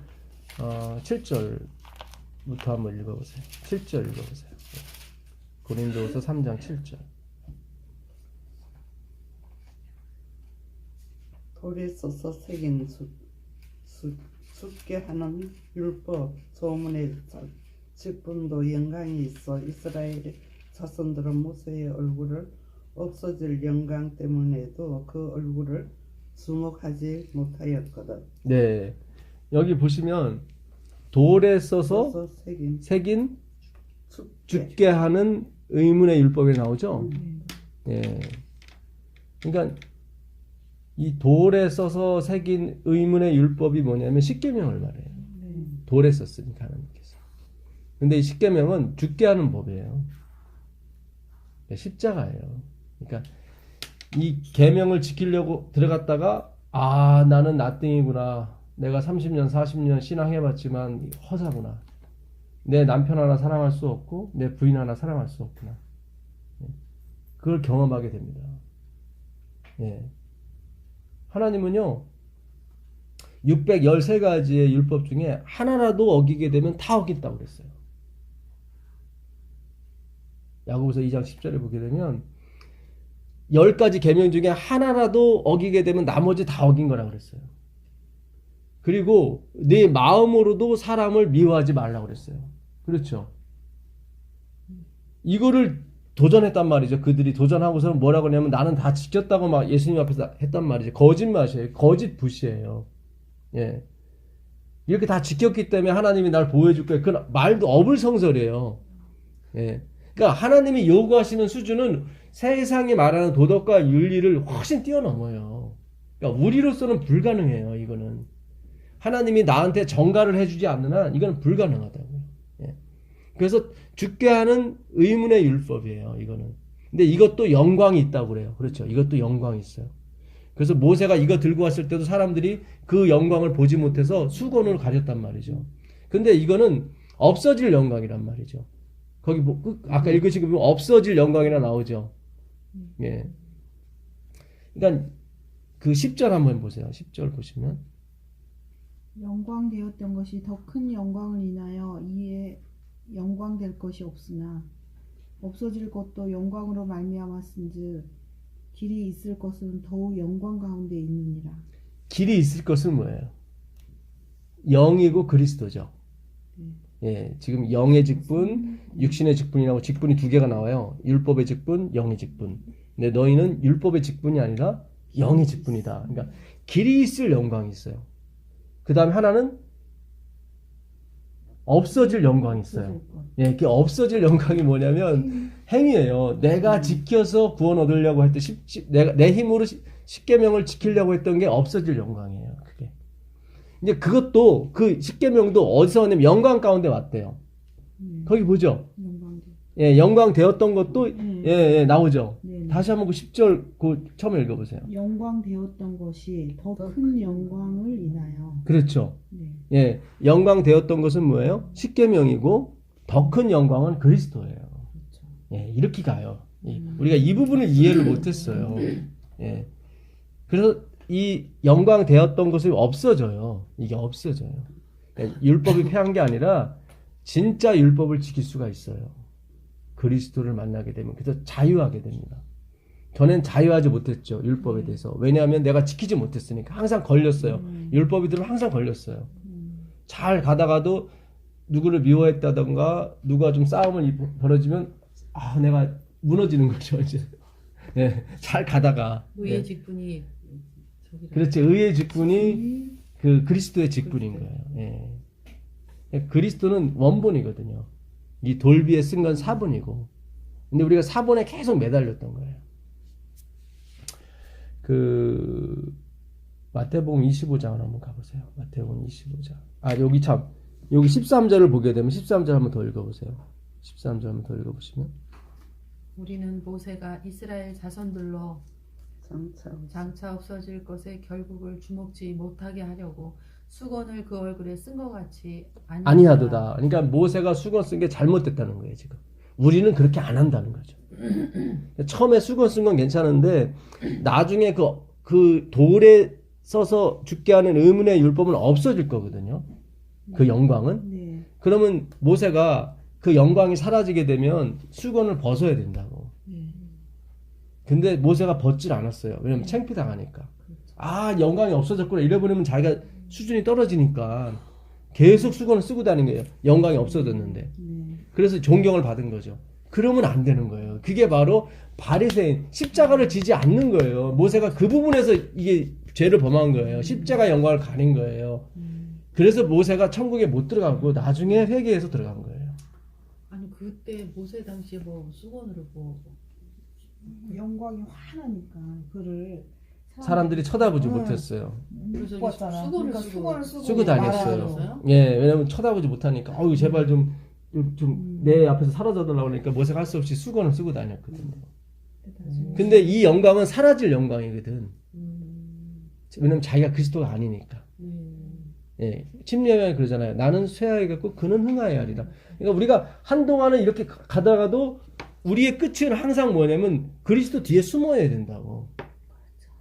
7절부터 한번 읽어보세요. 7절 읽어보세요. 고린도 후서 3장 7절. 돌에 써서 새긴 숫게 하는 율법 소문의 직분도 영광이 있어 이스라엘 자손들은 모세의 얼굴을 없어질 영광 때문에도 그 얼굴을 주목하지 못하였거든. 네, 여기 보시면 돌에 써서 써서 새긴 숫게. 죽게 하는 의문의 율법이 나오죠. 네. 예. 그러니까 이 돌에 써서 새긴 의문의 율법이 뭐냐면 십계명을 말해요. 네. 돌에 썼으니까 하나님께서. 근데 이 십계명은 죽게 하는 법이에요. 십자가예요. 그러니까 이 계명을 지키려고 들어갔다가 나는 나띵이구나. 내가 30년 40년 신앙해봤지만 허사구나. 내 남편 하나 사랑할 수 없고 내 부인 하나 사랑할 수 없구나. 그걸 경험하게 됩니다. 예. 하나님은요 613가지의 율법 중에 하나라도 어기게 되면 다 어긴다고 그랬어요. 야고보서 2장 10절에 보게 되면 10가지 계명 중에 하나라도 어기게 되면 나머지 다 어긴 거라 그랬어요. 그리고 네 마음으로도 사람을 미워하지 말라고 그랬어요. 그렇죠? 이거를 도전했단 말이죠. 그들이 도전하고서는 뭐라고 하냐면 나는 다 지켰다고 막 예수님 앞에서 했단 말이죠. 거짓말이에요. 거짓 붓이에요. 예. 이렇게 다 지켰기 때문에 하나님이 날 보호해줄 거예요. 그 말도 어불성설이에요. 예. 그러니까 하나님이 요구하시는 수준은 세상이 말하는 도덕과 윤리를 훨씬 뛰어넘어요. 그러니까 우리로서는 불가능해요. 이거는 하나님이 나한테 정가를 해주지 않는 한 이건 불가능하다고요. 예. 그래서 죽게 하는 의문의 율법이에요. 이거는. 근데 이것도 영광이 있다고 그래요. 그렇죠. 이것도 영광이 있어요. 그래서 모세가 이거 들고 왔을 때도 사람들이 그 영광을 보지 못해서 수건을 가렸단 말이죠. 근데 이거는 없어질 영광이란 말이죠. 거기 아까 읽으신 거 보면 없어질 영광이라 나오죠. 예. 그러니까 그 10절 한번 보세요. 10절 보시면 영광되었던 것이 더 큰 영광을 인하여 이에 영광될 것이 없으나 없어질 것도 영광으로 말미암았은즉 길이 있을 것은 더욱 영광 가운데 있느니라. 길이 있을 것은 뭐예요? 영이고 그리스도죠. 예, 지금 영의 직분, 육신의 직분이라고 직분이 두 개가 나와요. 율법의 직분, 영의 직분. 근데 너희는 율법의 직분이 아니라 영의 직분이다. 그러니까 길이 있을 영광이 있어요. 그 다음에 하나는 없어질 영광이 있어요. 예, 그 없어질 영광이 뭐냐면 행위예요. 내가 지켜서 구원 얻으려고 할 때 내가 내 힘으로 십계명을 지키려고 했던 게 없어질 영광이에요. 그게. 이제 그것도 그 십계명도 어디서 왔냐면 영광 가운데 왔대요. 거기 보죠. 영광되. 예, 영광 되었던 것도 예, 나오죠. 네. 다시 한번 그 10절 그 처음 읽어보세요. 영광되었던 것이 더 큰 영광을 인하여. 그렇죠. 네. 예, 영광 되었던 것은 뭐예요? 십계명이고 더 큰 영광은 그리스도예요. 그렇죠. 예, 이렇게 가요. 우리가 이 부분을 이해를 못했어요. 예, 그래서 이 영광 되었던 것이 없어져요. 이게 없어져요. 그러니까 율법이 패한 게 아니라 진짜 율법을 지킬 수가 있어요. 그리스도를 만나게 되면 그래서 자유하게 됩니다. 전엔 자유하지 못했죠. 율법에 대해서. 왜냐하면 내가 지키지 못했으니까 항상 걸렸어요. 율법이 들으면 항상 걸렸어요. 잘 가다가도 누구를 미워했다던가 누가 좀 싸움을 벌어지면 내가 무너지는 거죠. 이제. 예, 잘 가다가 의의 예. 직분이 저기라. 그렇지. 의의 직분이 그 그리스도의 직분인 거예요. 예. 그리스도는 원본이거든요. 이 돌비에 쓴 건 사본이고. 근데 우리가 사본에 계속 매달렸던 거예요. 그 마태복음 25장을 한번 가보세요. 마태복음 25장. 여기 13절을 보게 되면 13절 한번 더 읽어보세요. 13절 한번 더 읽어보시면 우리는 모세가 이스라엘 자손들로 장차 없어질 것의 결국을 주목지 못하게 하려고 수건을 그 얼굴에 쓴 것 같이 아니하도다. 그러니까 모세가 수건 쓴 게 잘못됐다는 거예요. 지금 우리는 그렇게 안 한다는 거죠. 처음에 수건 쓴 건 괜찮은데 나중에 그 돌에 써서 죽게 하는 의문의 율법은 없어질 거거든요. 그 영광은. 네. 그러면 모세가 그 영광이 사라지게 되면 수건을 벗어야 된다고. 네. 근데 모세가 벗질 않았어요. 왜냐면 창피당하니까. 아, 영광이 없어졌구나. 이래버리면 자기가 수준이 떨어지니까 계속 수건을 쓰고 다니는 거예요. 영광이 없어졌는데. 네. 그래서 존경을 받은 거죠. 그러면 안 되는 거예요. 그게 바로 바리새인, 십자가를 지지 않는 거예요. 모세가 그 부분에서 이게 죄를 범한 거예요. 십자가 영광을 가린 거예요. 그래서 모세가 천국에 못 들어가고 나중에 회개해서 들어간 거예요. 아니 그때 모세 당시에 뭐 수건으로 뭐 영광이 환하니까 그를 사람들이 쳐다보지 응. 못했어요. 그래서 못 봤잖아. 수건을 그러니까 쓰고 수건을 쓰고, 쓰고 다녔어요. 말하죠. 예, 왜냐면 쳐다보지 못하니까, 어유 제발 좀 내 앞에서 사라져달라고 그러니까 모세가 할 수 없이 수건을 쓰고 다녔거든요. 근데 이 영광은 사라질 영광이거든. 왜냐면 자기가 그리스도가 아니니까. 예, 침례명이 그러잖아요. 나는 쇠하여갖고 그는 흥하여 하리라. 그러니까 우리가 한동안은 이렇게 가다가도 우리의 끝은 항상 뭐냐면 그리스도 뒤에 숨어야 된다고.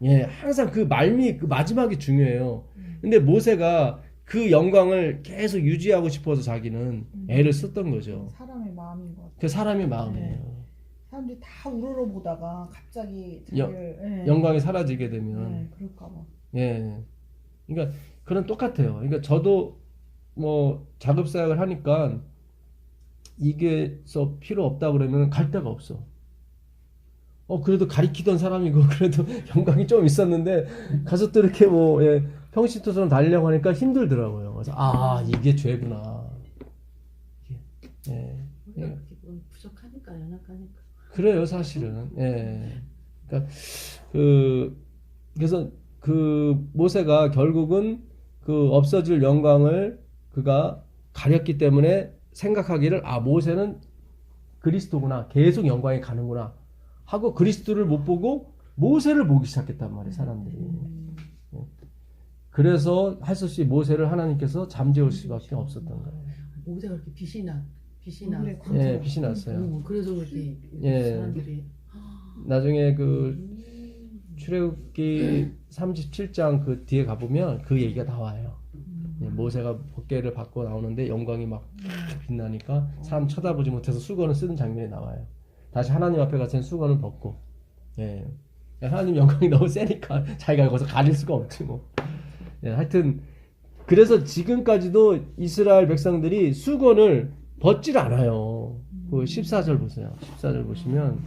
예, 항상 그 말미, 그 마지막이 중요해요. 근데 모세가 그 영광을 계속 유지하고 싶어서 자기는 애를 썼던 거죠. 사람의 마음인 것 같아요. 그 사람의 마음이에요. 사람들이 다 우러러 보다가 갑자기 영- 자기를 예. 영광이 사라지게 되면. 네, 그럴까 봐. 예. 그러니까 그런 똑같아요. 그러니까 저도 뭐 작업 사역을 하니까 이게서 필요 없다 그러면 갈 데가 없어. 그래도 가리키던 사람이고 그래도 영광이 좀 있었는데 가서 또 이렇게 뭐 예, 평신도처럼 달리려고 하니까 힘들더라고요. 그래서 이게 죄구나. 예. 우리가 그렇게 뭐 부족하니까 연약하니까. 그래요, 사실은. 예. 그러니까 그래서 그 모세가 결국은 그 없어질 영광을 그가 가렸기 때문에 생각하기를 모세는 그리스도구나. 계속 영광이 가는구나. 하고 그리스도를 못 보고 모세를 보기 시작했단 말이에요, 사람들이. 그래서 할 수 없이 모세를 하나님께서 잠재울 수밖에 없었던 거예요. 모세가 그렇게 빛이 나. 얼굴에 예, 빛이 났어요. 그래서 그렇게 예. 사람들이 나중에 그 출애굽기 37장 그 뒤에 가보면 그 얘기가 나와요. 예, 모세가 법궤를 받고 나오는데 영광이 막 빛나니까 사람 쳐다보지 못해서 수건을 쓰는 장면이 나와요. 다시 하나님 앞에 가서 수건을 벗고, 예, 하나님 영광이 너무 세니까 자기가 거기서 가릴 수가 없지 뭐. 예, 하여튼 그래서 지금까지도 이스라엘 백성들이 수건을 벗질 않아요. 그 14절 보세요. 14절 보시면,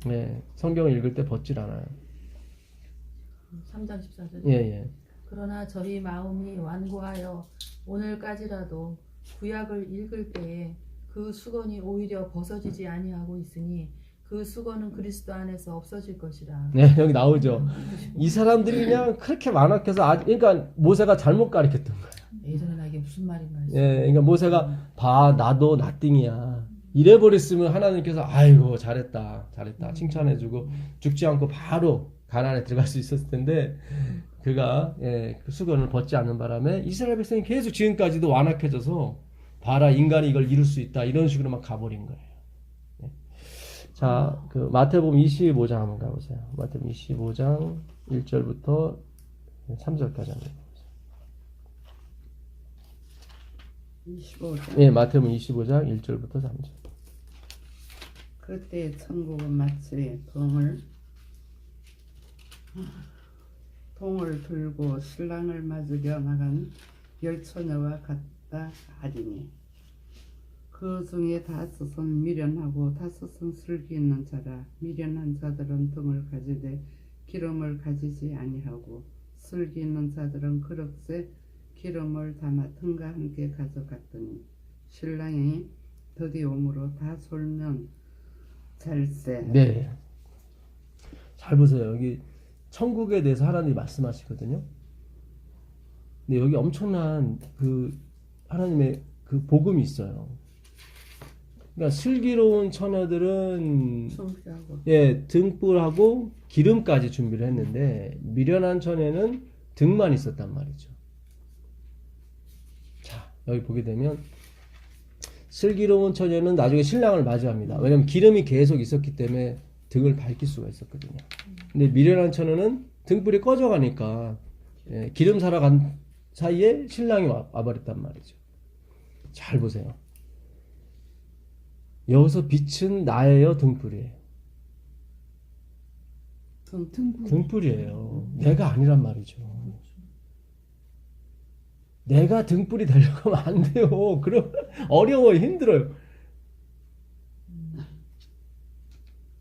예, 성경을 읽을 때 벗질 않아요. 3장 14절. 예, 예. 그러나 저희 마음이 완고하여 오늘까지라도 구약을 읽을 때에 그 수건이 오히려 벗어지지 아니하고 있으니 그 수건은 그리스도 안에서 없어질 것이라. 네, 여기 나오죠. 이 사람들이 그냥 그렇게 완악해서 그러니까 모세가 잘못 가르쳤던 거예요. 예전에 나 이게 무슨 말인가 했어. 예, 그러니까 모세가 나도 나띵이야. 이래버렸으면 하나님께서 아이고 잘했다 칭찬해주고 죽지 않고 바로 가나안에 들어갈 수 있었을 텐데 그가 그 수건을 벗지 않는 바람에 이스라엘 백성이 계속 지금까지도 완악해져서 봐라 인간이 이걸 이룰 수 있다 이런 식으로 막 가버린 거예요. 자, 그 마태복음 25장 한번 가보세요. 마태복음 25장 1절부터 3절까지 한번 가보세요. 25장. 예, 마태복음 25장 1절부터 3절. 그때 천국은 마치 동을 들고 신랑을 맞으려 나간 열 처녀와 같다 하리니 그 중에 5은 미련하고 5은 슬기 있는 자라. 미련한 자들은 등을 가지되 기름을 가지지 아니하고 슬기 있는 자들은 그릇에 기름을 담아 등과 함께 가져갔더니 신랑이 더디 오므로 다 솔면 잘세. 네. 잘 보세요. 여기 천국에 대해서 하나님이 말씀하시거든요. 근데 여기 엄청난 그 하나님의 그 복음이 있어요. 그러니까 슬기로운 처녀들은 성취하고 등불하고 기름까지 준비를 했는데 미련한 처녀는 등만 있었단 말이죠. 자, 여기 보게 되면 슬기로운 처녀는 나중에 신랑을 맞이합니다. 왜냐하면 기름이 계속 있었기 때문에 등을 밝힐 수가 있었거든요. 근데 미련한 처녀는 등불이 꺼져가니까 예, 기름 사러 간 사이에 신랑이 와버렸단 말이죠. 잘 보세요. 여기서 빛은 나예요, 등불이에요? 등불이에요. 내가 아니란 말이죠. 내가 등불이 되려고 하면 안 돼요. 그럼 어려워요, 힘들어요.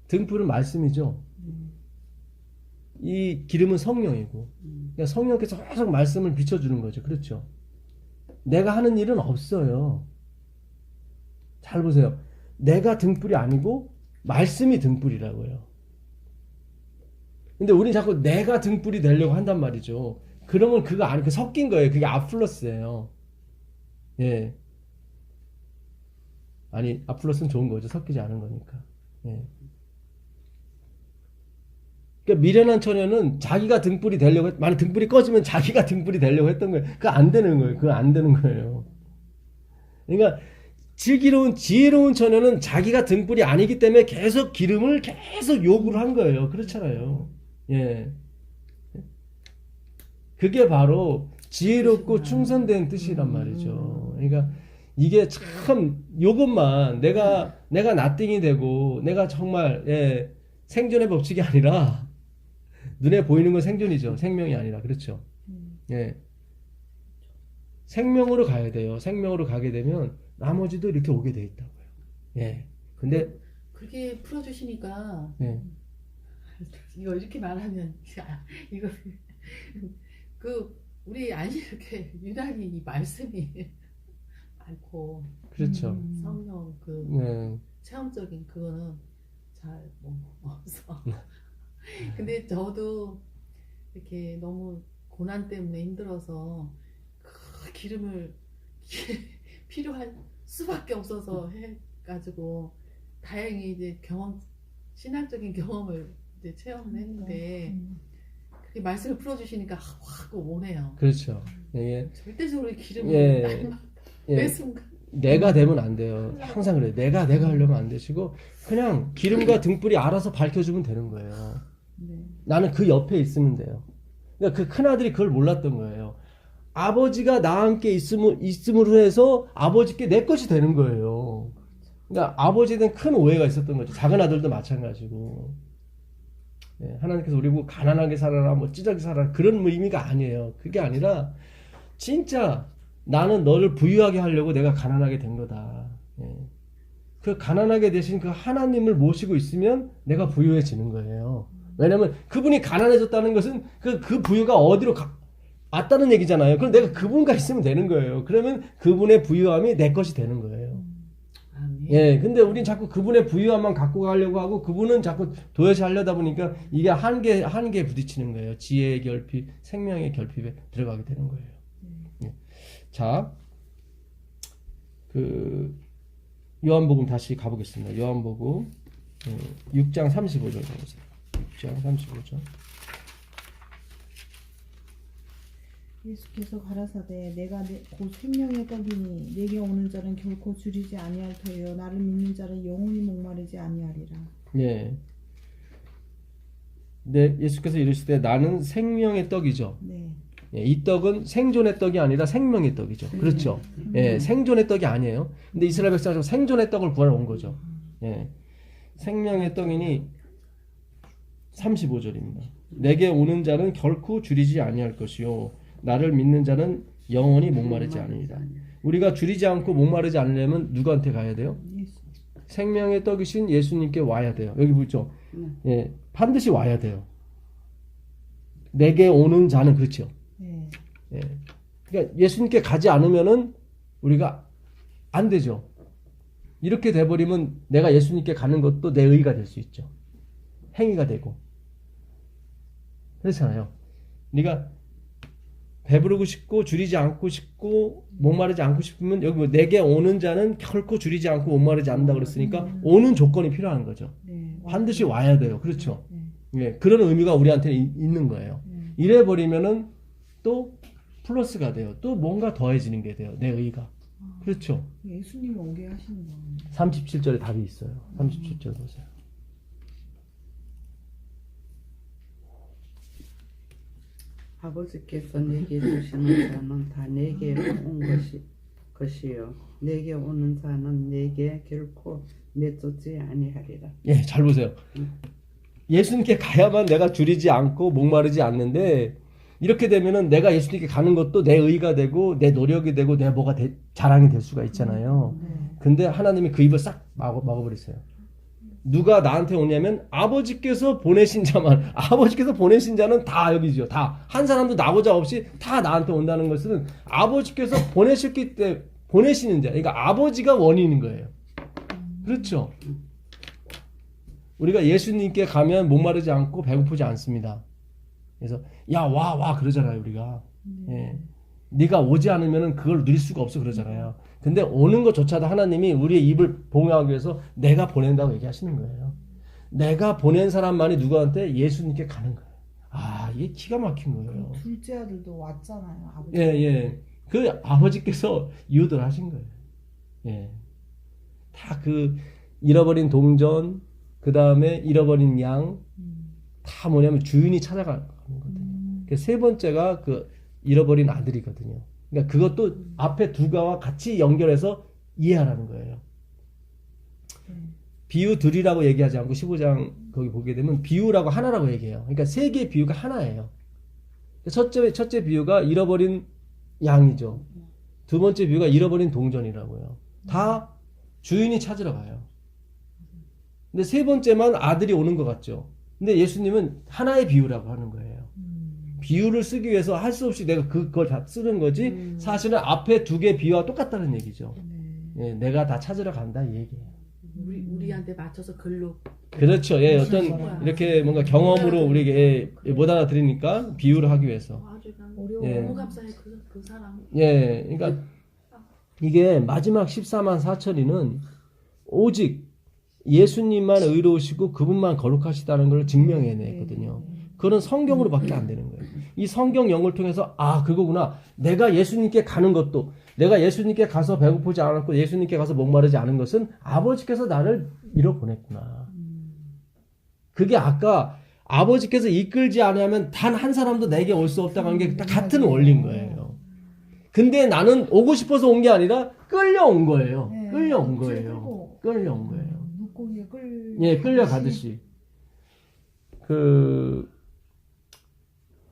등불은 말씀이죠. 이 기름은 성령이고, 그러니까 성령께서 계속 말씀을 비춰주는 거죠. 그렇죠? 내가 하는 일은 없어요. 잘 보세요. 내가 등불이 아니고 말씀이 등불이라고요. 근데 우리는 자꾸 내가 등불이 되려고 한단 말이죠. 그러면 그거 아니, 그 섞인 거예요. 그게 아플러스예요. 예. 아니, 아플러스는 좋은 거죠. 섞이지 않은 거니까. 예. 그러니까 미련한 처녀는 자기가 등불이 되려고 만약 등불이 꺼지면 자기가 등불이 되려고 했던 거예요. 그거 안 되는 거예요. 그거 안 되는 거예요. 그러니까 지혜로운 처녀는 자기가 등불이 아니기 때문에 계속 기름을 계속 요구를 한 거예요. 그렇잖아요. 예. 그게 바로 지혜롭고 충성된 뜻이란 말이죠. 그러니까 이게 참 요것만 내가 나띵이 되고 내가 정말 예, 생존의 법칙이 아니라 눈에 보이는 건 생존이죠. 생명이 아니라. 그렇죠. 예. 생명으로 가야 돼요. 생명으로 가게 되면 나머지도 이렇게 오게 돼 있다고요. 예. 근데 그렇게 풀어주시니까 예. 이거 이렇게 말하면 이거 그 우리 안식일에 유난히 이 말씀이 많고 그렇죠. 성령 그 예. 체험적인 그거는 잘 없어. 근데 저도 이렇게 너무 고난 때문에 힘들어서 그 기름을 필요할 수밖에 없어서 해가지고 다행히 이제 신학적인 경험을 이제 체험을 했는데 그게 말씀을 풀어주시니까 확 오네요. 그렇죠. 예. 절대적으로 기름을 예. 날마다 예. 매 순간 내가 되면 안 돼요. 항상 그래요. 내가 하려면 안 되시고 그냥 기름과 등불이 알아서 밝혀주면 되는 거예요. 나는 그 옆에 있으면 돼요. 그러니까 그 큰아들이 그걸 몰랐던 거예요. 아버지가 나와 함께 있음으로 해서 아버지께 내 것이 되는 거예요. 그러니까 아버지에 대한 큰 오해가 있었던 거죠. 작은 아들도 마찬가지고. 예, 하나님께서 우리 보고 가난하게 살아라, 뭐 찌작이 살아라 그런 의미가 아니에요. 그게 아니라 진짜 나는 너를 부유하게 하려고 내가 가난하게 된 거다. 예. 그 가난하게 되신 그 하나님을 모시고 있으면 내가 부유해지는 거예요. 왜냐면 그분이 가난해졌다는 것은 그 부유가 어디로 왔다는 얘기잖아요. 그럼 내가 그분과 있으면 되는 거예요. 그러면 그분의 부유함이 내 것이 되는 거예요. 아멘. 예, 근데 우린 자꾸 그분의 부유함만 갖고 가려고 하고 그분은 자꾸 도외시 하려다 보니까 이게 한계에 부딪히는 거예요. 지혜의 결핍, 생명의 결핍에 들어가게 되는 거예요. 예. 자, 요한복음 다시 가보겠습니다. 요한복음 6장 35절 보세요. 6장 35절. 예수께서 가라사대 내가 곧 생명의 떡이니 내게 오는 자는 결코 줄이지 아니할 터이요 나를 믿는 자는 영원히 목마르지 아니하리라. 예. 네, 예수께서 이르시되 나는 생명의 떡이죠. 네. 예, 이 떡은 생존의 떡이 아니라 생명의 떡이죠. 그렇죠. 예, 생존의 떡이 아니에요. 근데 이스라엘 백성은 생존의 떡을 구하러 온 거죠. 예. 생명의 떡이니 35절입니다. 내게 오는 자는 결코 줄이지 아니할 것이요 나를 믿는 자는 영원히 목마르지 않으리라. 우리가 줄이지 않고 목마르지 않으려면 누구한테 가야 돼요? 생명의 떡이신 예수님께 와야 돼요. 여기 보죠. 예, 반드시 와야 돼요. 내게 오는 자는 그렇죠. 네. 예. 그러니까 예수님께 가지 않으면은 우리가 안 되죠. 이렇게 돼버리면 내가 예수님께 가는 것도 내 의가 될 수 있죠. 행위가 되고. 그렇잖아요. 네가 배부르고 싶고 줄이지 않고 싶고 목마르지 않고 싶으면 여기 뭐 내게 오는 자는 결코 줄이지 않고 목마르지 않는다 그랬으니까 오는 조건이 필요한 거죠. 네. 반드시 와야 돼요. 그렇죠. 네. 예, 그런 의미가 우리한테 있는 거예요. 네. 이래 버리면은 또 플러스가 돼요. 또 뭔가 더해지는 게 돼요. 내 의가. 그렇죠. 예수님이 오게 하시는 거예요. 37절에 답이 있어요. 37절 보세요. 아버지께서 내게 주시는 자는 다 내게 온 것이요 내게 오는 자는 내게 결코 내쫓지 아니하리라. 예, 잘 보세요. 예수님께 가야만 내가 줄이지 않고 목마르지 않는데 이렇게 되면은 내가 예수님께 가는 것도 내 의가 되고 내 노력이 되고 내 뭐가 자랑이 될 수가 있잖아요. 근데 하나님이 그 입을 싹 막아버리세요. 누가 나한테 오냐면 아버지께서 보내신 자만, 아버지께서 보내신 자는 다 여기죠. 다. 한 사람도 나보자 없이 다 나한테 온다는 것은 아버지께서 보내셨기 때문에 보내시는 자. 그러니까 아버지가 원인인 거예요. 그렇죠. 우리가 예수님께 가면 목마르지 않고 배고프지 않습니다. 그래서 야, 와 그러잖아요, 우리가. 예. 네가 오지 않으면 그걸 누릴 수가 없어 그러잖아요. 근데 오는 것조차도 하나님이 우리의 입을 봉하기 위해서 내가 보낸다고 얘기하시는 거예요. 내가 보낸 사람만이 누구한테? 예수님께 가는 거예요. 아, 이게 기가 막힌 거예요. 둘째 아들도 왔잖아요. 아버지. 예. 그 아버지께서 유도를 하신 거예요. 예. 다 그 잃어버린 동전, 그 다음에 잃어버린 양, 다 뭐냐면 주인이 찾아가는 거거든요. 세 번째가 그 잃어버린 아들이거든요. 그러니까 그것도 앞에 두 가와 같이 연결해서 이해하라는 거예요. 비유 둘이라고 얘기하지 않고 15장 거기 보게 되면 비유라고 하나라고 얘기해요. 그러니까 세 개의 비유가 하나예요. 첫째 비유가 잃어버린 양이죠. 두 번째 비유가 잃어버린 동전이라고요. 다 주인이 찾으러 가요. 근데 세 번째만 아들이 오는 것 같죠. 근데 예수님은 하나의 비유라고 하는 거예요. 비유를 쓰기 위해서 할 수 없이 내가 그걸 다 쓰는 거지 사실은 앞에 두 개 비유와 똑같다는 얘기죠. 예, 내가 다 찾으러 간다 이 얘기예요. 우리한테 맞춰서 글로. 그렇죠. 예, 어떤 이렇게 뭔가 경험으로 우리에게 못 알아들으니까 비유를 하기 위해서. 아주 어려워. 예. 너무 감사해 그 사람. 예, 그러니까 이게 마지막 14만 4천이는 오직 예수님만 의로우시고 그분만 거룩하시다는 걸 증명해내거든요. 그건 성경으로밖에 안 되는 거예요. 이 성경 영을 통해서 아 그거구나. 내가 예수님께 가는 것도 내가 예수님께 가서 배고프지 않았고 예수님께 가서 목마르지 않은 것은 아버지께서 나를 밀어보냈구나. 그게 아까 아버지께서 이끌지 않으면 단 한 사람도 내게 올 수 없다고 하는 게 다 같은 원리인 거예요. 근데 나는 오고 싶어서 온 게 아니라 끌려온 거예요. 네, 끌려온 그치, 거예요. 끌려온 거예요. 물고기에 끌려가듯이. 그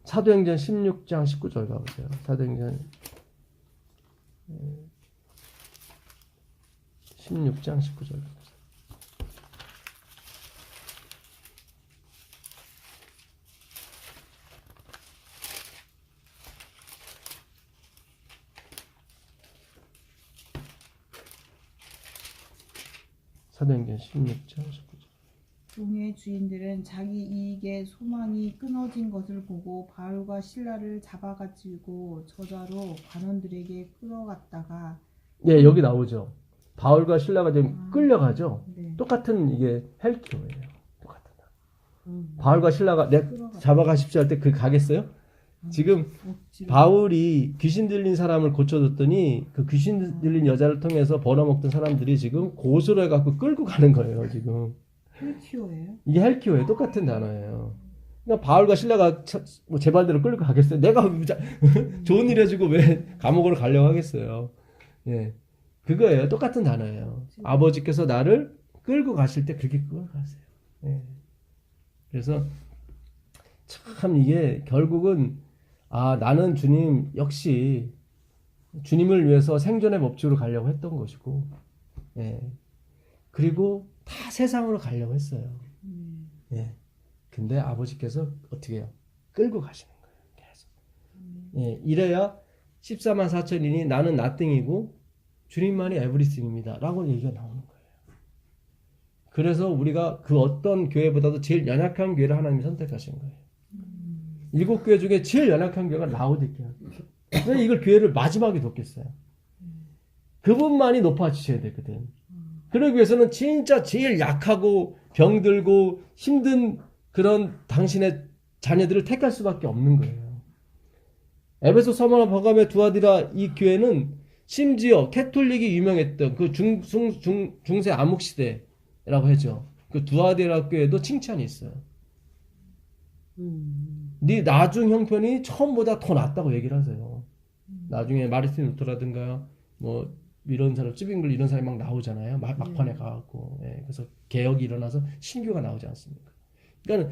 사도행전 16장 19절 가보세요. 사도행전 16장 19절 가보세요. 사도행전 16장 19절. 종의 주인들은 자기 이익에 소망이 끊어진 것을 보고 바울과 실라를 잡아가지고 저자로 관원들에게 끌어갔다가 예, 여기 나오죠. 바울과 실라가 지금 끌려가죠. 네. 똑같은 이게 헬키오예요. 똑같은. 바울과 실라가 내 잡아가십시오 할 때 그 가겠어요? 지금 바울이 귀신 들린 사람을 고쳐줬더니 그 귀신 들린 여자를 통해서 벌어먹던 사람들이 지금 고소를 해갖고 끌고 가는 거예요. 지금. 헬키오예요? 이게 헬키오예요. 똑같은 단어예요. 그러니까 바울과 실라가 뭐 제 말대로 끌고 가겠어요. 내가 좋은 일 해주고 왜 감옥으로 가려고 하겠어요. 예, 그거예요. 똑같은 단어예요. 아버지께서 나를 끌고 가실 때 그렇게 끌고 가세요. 예. 그래서 참 이게 결국은 나는 주님 역시 주님을 위해서 생존의 법칙으로 가려고 했던 것이고, 예. 그리고 다 세상으로 가려고 했어요. 예. 근데 아버지께서 어떻게 해요? 끌고 가시는 거예요. 계속. 예. 이래야 14만 4천이니 나는 나띵이고 주님만이 에브리띵입니다. 라고 얘기가 나오는 거예요. 그래서 우리가 그 어떤 교회보다도 제일 연약한 교회를 하나님이 선택하신 거예요. 7교회 중에 제일 연약한 교회가 라오디게아. 왜 이걸 교회를 마지막에 뒀겠어요? 그분만이 높아지셔야 되거든. 그러기 위해서는 진짜 제일 약하고 병들고 힘든 그런 당신의 자녀들을 택할 수밖에 없는 거예요. 에베소 서머나 버가메 두아디라 이 교회는 심지어 캐톨릭이 유명했던 그 중세 암흑 시대라고 하죠. 그 두아데라교에도 칭찬이 있어요. 네 나중 형편이 처음보다 더 낫다고 얘기를 하세요. 나중에 마르틴 루터라든가 뭐 이런 사람, 쯔빙글 이런 사람이 막 나오잖아요. 막판에 가갖고. 예, 그래서 개혁이 일어나서 신교가 나오지 않습니까? 그러니까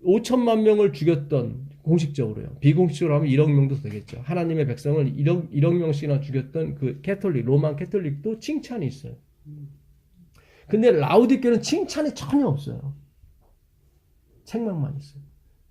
5천만 명을 죽였던, 공식적으로요. 비공식적으로 하면 1억 명도 되겠죠. 하나님의 백성을 1억 명씩이나 죽였던 그 캐톨릭, 로만 캐톨릭도 칭찬이 있어요. 근데 라우디교는 칭찬이 전혀 없어요. 책망만 있어요.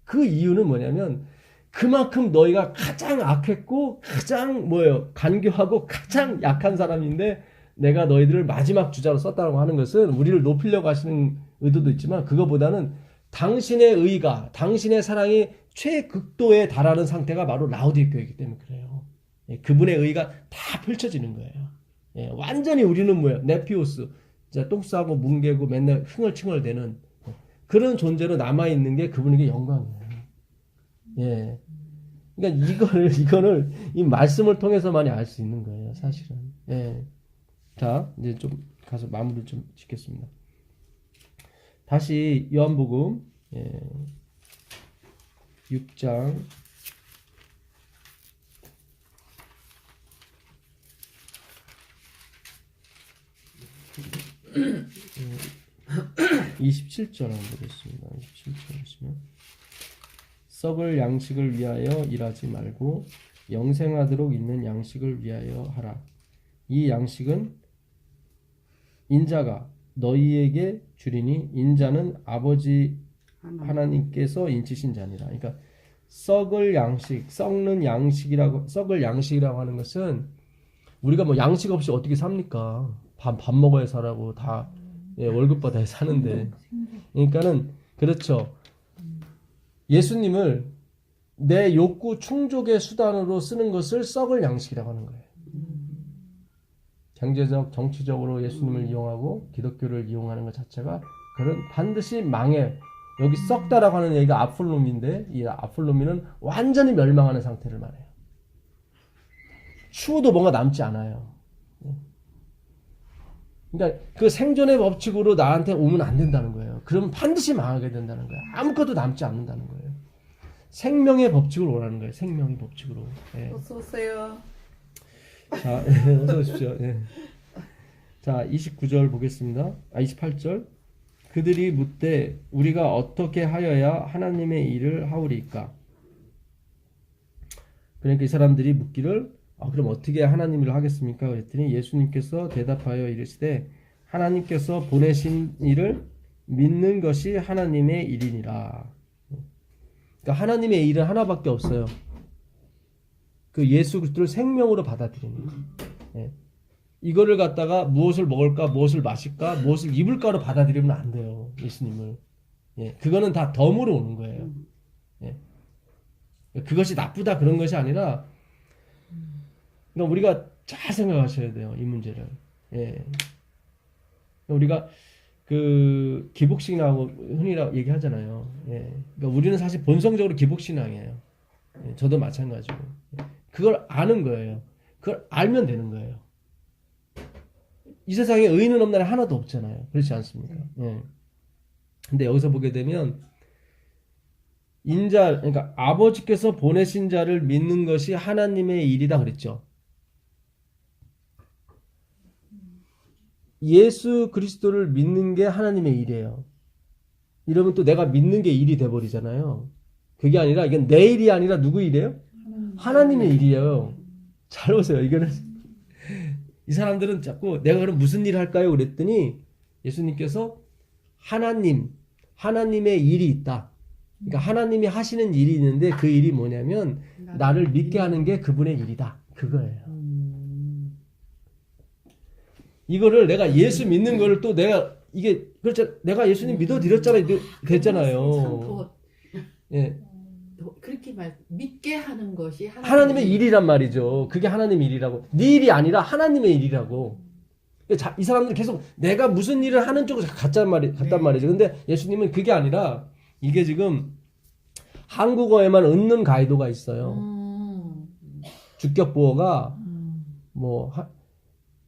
그 이유는 뭐냐면 그만큼 너희가 가장 악했고 가장 간교하고 가장 약한 사람인데 내가 너희들을 마지막 주자로 썼다고 하는 것은 우리를 높이려고 하시는 의도도 있지만 그거보다는 당신의 의가, 당신의 사랑이 최극도에 달하는 상태가 바로 라우디게이기 때문에 그래요. 예, 그분의 의가 다 펼쳐지는 거예요. 예, 완전히 우리는 네피오스, 진짜 똥 싸고 뭉개고 맨날 흥얼칭얼대는 그런 존재로 남아있는 게 그분에게 영광이에요. 예. 그러니까 이거를 이 말씀을 통해서만이 알 수 있는 거예요, 사실은. 예. 자, 이제 좀 가서 마무리를 좀 짓겠습니다. 다시 요한복음 6장 27절 한번 보겠습니다. 27절 보시면 썩을 양식을 위하여 일하지 말고 영생하도록 있는 양식을 위하여 하라. 이 양식은 인자가 너희에게 주리니 인자는 아버지 하나님께서 인치신 자니라. 그러니까 썩을 양식, 썩을 양식이라고 하는 것은 우리가 뭐 양식 없이 어떻게 삽니까? 밥 먹어야 살라고 다 월급 받아야 사는데. 그러니까는 그렇죠. 예수님을 내 욕구 충족의 수단으로 쓰는 것을 썩을 양식이라고 하는 거예요. 경제적, 정치적으로 예수님을 이용하고 기독교를 이용하는 것 자체가 그런 반드시 망해. 여기 썩다라고 하는 얘기가 아폴로미인데 이 아폴로미는 완전히 멸망하는 상태를 말해요. 추워도 뭔가 남지 않아요. 그러니까 그 생존의 법칙으로 나한테 오면 안 된다는 거예요. 그러면 반드시 망하게 된다는 거예요. 아무것도 남지 않는다는 거예요. 생명의 법칙으로 오라는 거예요. 생명의 법칙으로. 예. 어서 오세요. 자, 어서 오십시오. 예. 자, 29절 보겠습니다. 28절. 그들이 묻되 우리가 어떻게 하여야 하나님의 일을 하오리까? 그러니까 이 사람들이 묻기를 그럼 어떻게 하나님 일을 하겠습니까? 그랬더니 예수님께서 대답하여 이르시되 하나님께서 보내신 일을 믿는 것이 하나님의 일이니라. 그러니까 하나님의 일은 하나밖에 없어요. 그 예수 그리스도를 생명으로 받아들이는 거예요. 예. 이거를 갖다가 무엇을 먹을까, 무엇을 마실까, 무엇을 입을까로 받아들이면 안 돼요. 예수님을. 예. 그거는 다 덤으로 오는 거예요. 예. 그것이 나쁘다 그런 것이 아니라 그러니까 우리가 잘 생각하셔야 돼요. 이 문제를. 예. 우리가 그 기복신앙하고 흔히 얘기하잖아요. 예. 그러니까 우리는 사실 본성적으로 기복신앙이에요. 예. 저도 마찬가지고. 그걸 아는 거예요. 그걸 알면 되는 거예요. 이 세상에 의인은 없나라 하나도 없잖아요. 그렇지 않습니까? 예. 근데 여기서 보게 되면 그러니까 아버지께서 보내신 자를 믿는 것이 하나님의 일이다 그랬죠. 예수 그리스도를 믿는 게 하나님의 일이에요. 이러면 또 내가 믿는 게 일이 돼버리잖아요. 그게 아니라 이건 내 일이 아니라 누구 일이에요? 하나님의 일이에요. 잘 보세요. 이거는 이 사람들은 자꾸 내가 그럼 무슨 일을 할까요? 그랬더니 예수님께서 하나님의 일이 있다. 그러니까 하나님이 하시는 일이 있는데 그 일이 뭐냐면 나를 믿게 하는 게 그분의 일이다. 그거예요. 이거를 내가 예수 믿는 거를 또 내가 이게 그렇죠. 내가 예수님 믿어드렸잖아요. 됐잖아요. 예. 그렇게 믿게 하는 것이 하나님의 일이란 말이죠. 그게 하나님의 일이라고. 네 일이 아니라 하나님의 일이라고. 이 사람들은 계속 내가 무슨 일을 하는 쪽으로 갔단 말이죠. 근데 예수님은 그게 아니라 이게 지금 한국어에만 은는 가이도가 있어요. 주격보어가 뭐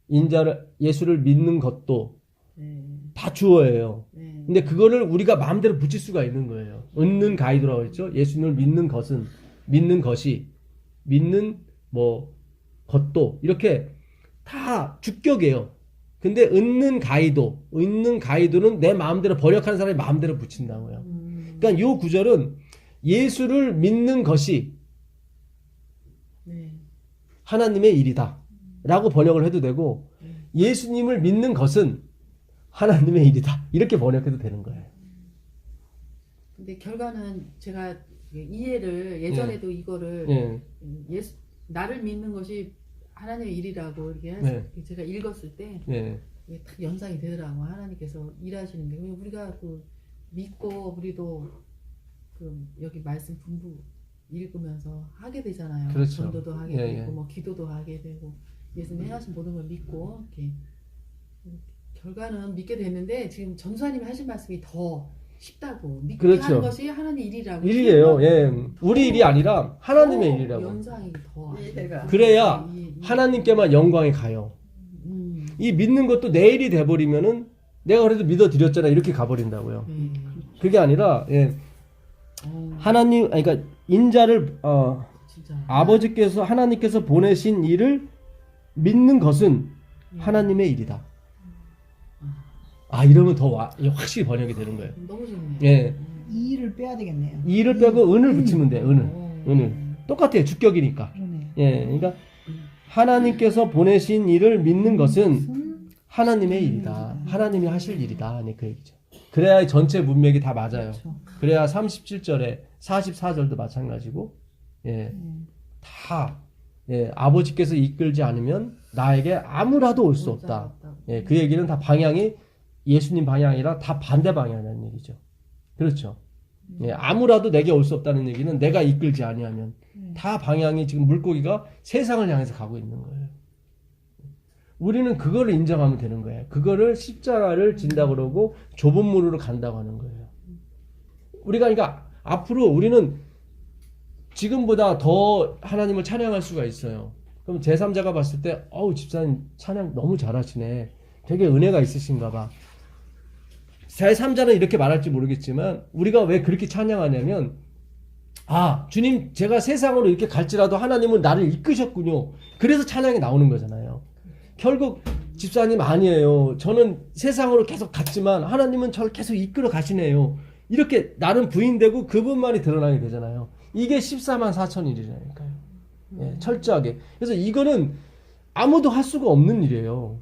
인자를 예수를 믿는 것도 네. 다 주어예요. 네. 근데 그거를 우리가 마음대로 붙일 수가 있는 거예요. 은는 가이드라고 했죠. 예수님을 믿는 것은 믿는 것이 믿는 뭐 것도 이렇게 다 주격이에요. 근데 은는 가이도는 내 마음대로 번역하는 사람이 마음대로 붙인다고요. 그러니까 이 구절은 예수를 믿는 것이 네. 하나님의 일이다 라고 번역을 해도 되고 예수님을 믿는 것은 하나님의 일이다 이렇게 번역해도 되는 거예요. 근데 결과는 제가 이해를 예전에도 이거를 예. 예수 나를 믿는 것이 하나님의 일이라고 이렇게 네. 제가 읽었을 때 예. 이게 딱 연상이 되더라고. 하나님께서 일하시는 게 우리가 그 믿고 우리도 그 여기 말씀 분부 읽으면서 하게 되잖아요. 그렇죠. 전도도 하게 예, 되고 예. 뭐 기도도 하게 되고 예수님 행하신 모든 걸 믿고 이렇게 결과는 믿게 됐는데 지금 전수하님이 하신 말씀이 더 쉽다고 믿게 그렇죠. 하는 것이 하나님 일이라고 일이에요. 예. 우리 일이 아니라 하나님의 일이라고. 연상이 더 이해가. 그래야 하나님께만 영광이 가요. 이 믿는 것도 내 일이 돼버리면은 내가 그래도 믿어드렸잖아 이렇게 가버린다고요. 그게 아니라 예. 하나님 그러니까 인자를 진짜 아버지께서 하나님께서 보내신 일을 믿는 것은 하나님의 일이다. 아 이러면 더 확실히 번역이 되는 거예요. 너무 좋네요. 예. 이 일을 빼야 되겠네요. 이 일을 빼고 은을 붙이면 돼. 은을. 오. 은을. 똑같아요. 주격이니까. 그러네. 예. 그러니까 하나님께서 보내신 일을 믿는 것은 하나님의 일이다. 하나님이 하실 일이다. 네, 그 얘기죠. 그래야 전체 문맥이 다 맞아요. 그렇죠. 그래야 37절에 44절도 마찬가지고 예. 다 예, 아버지께서 이끌지 않으면 나에게 아무라도 올 수 없다. 예, 그 얘기는 다 방향이 예수님 방향이라 다 반대 방향이라는 얘기죠. 그렇죠. 예, 아무라도 내게 올 수 없다는 얘기는 내가 이끌지 아니하면 다 방향이 지금 물고기가 세상을 향해서 가고 있는 거예요. 우리는 그거를 인정하면 되는 거예요. 그거를 십자가를 진다고 그러고 좁은 물으로 간다고 하는 거예요. 우리가 그러니까 앞으로 우리는 지금보다 더 하나님을 찬양할 수가 있어요. 그럼 제3자가 봤을 때 집사님 찬양 너무 잘하시네. 되게 은혜가 있으신가 봐. 제3자는 이렇게 말할지 모르겠지만 우리가 왜 그렇게 찬양하냐면 주님 제가 세상으로 이렇게 갈지라도 하나님은 나를 이끄셨군요. 그래서 찬양이 나오는 거잖아요. 결국 집사님 아니에요. 저는 세상으로 계속 갔지만 하나님은 저를 계속 이끌어 가시네요. 이렇게 나는 부인되고 그분만이 드러나게 되잖아요. 이게 14만 4천 일이라니까요. 예, 철저하게. 그래서 이거는 아무도 할 수가 없는 일이에요.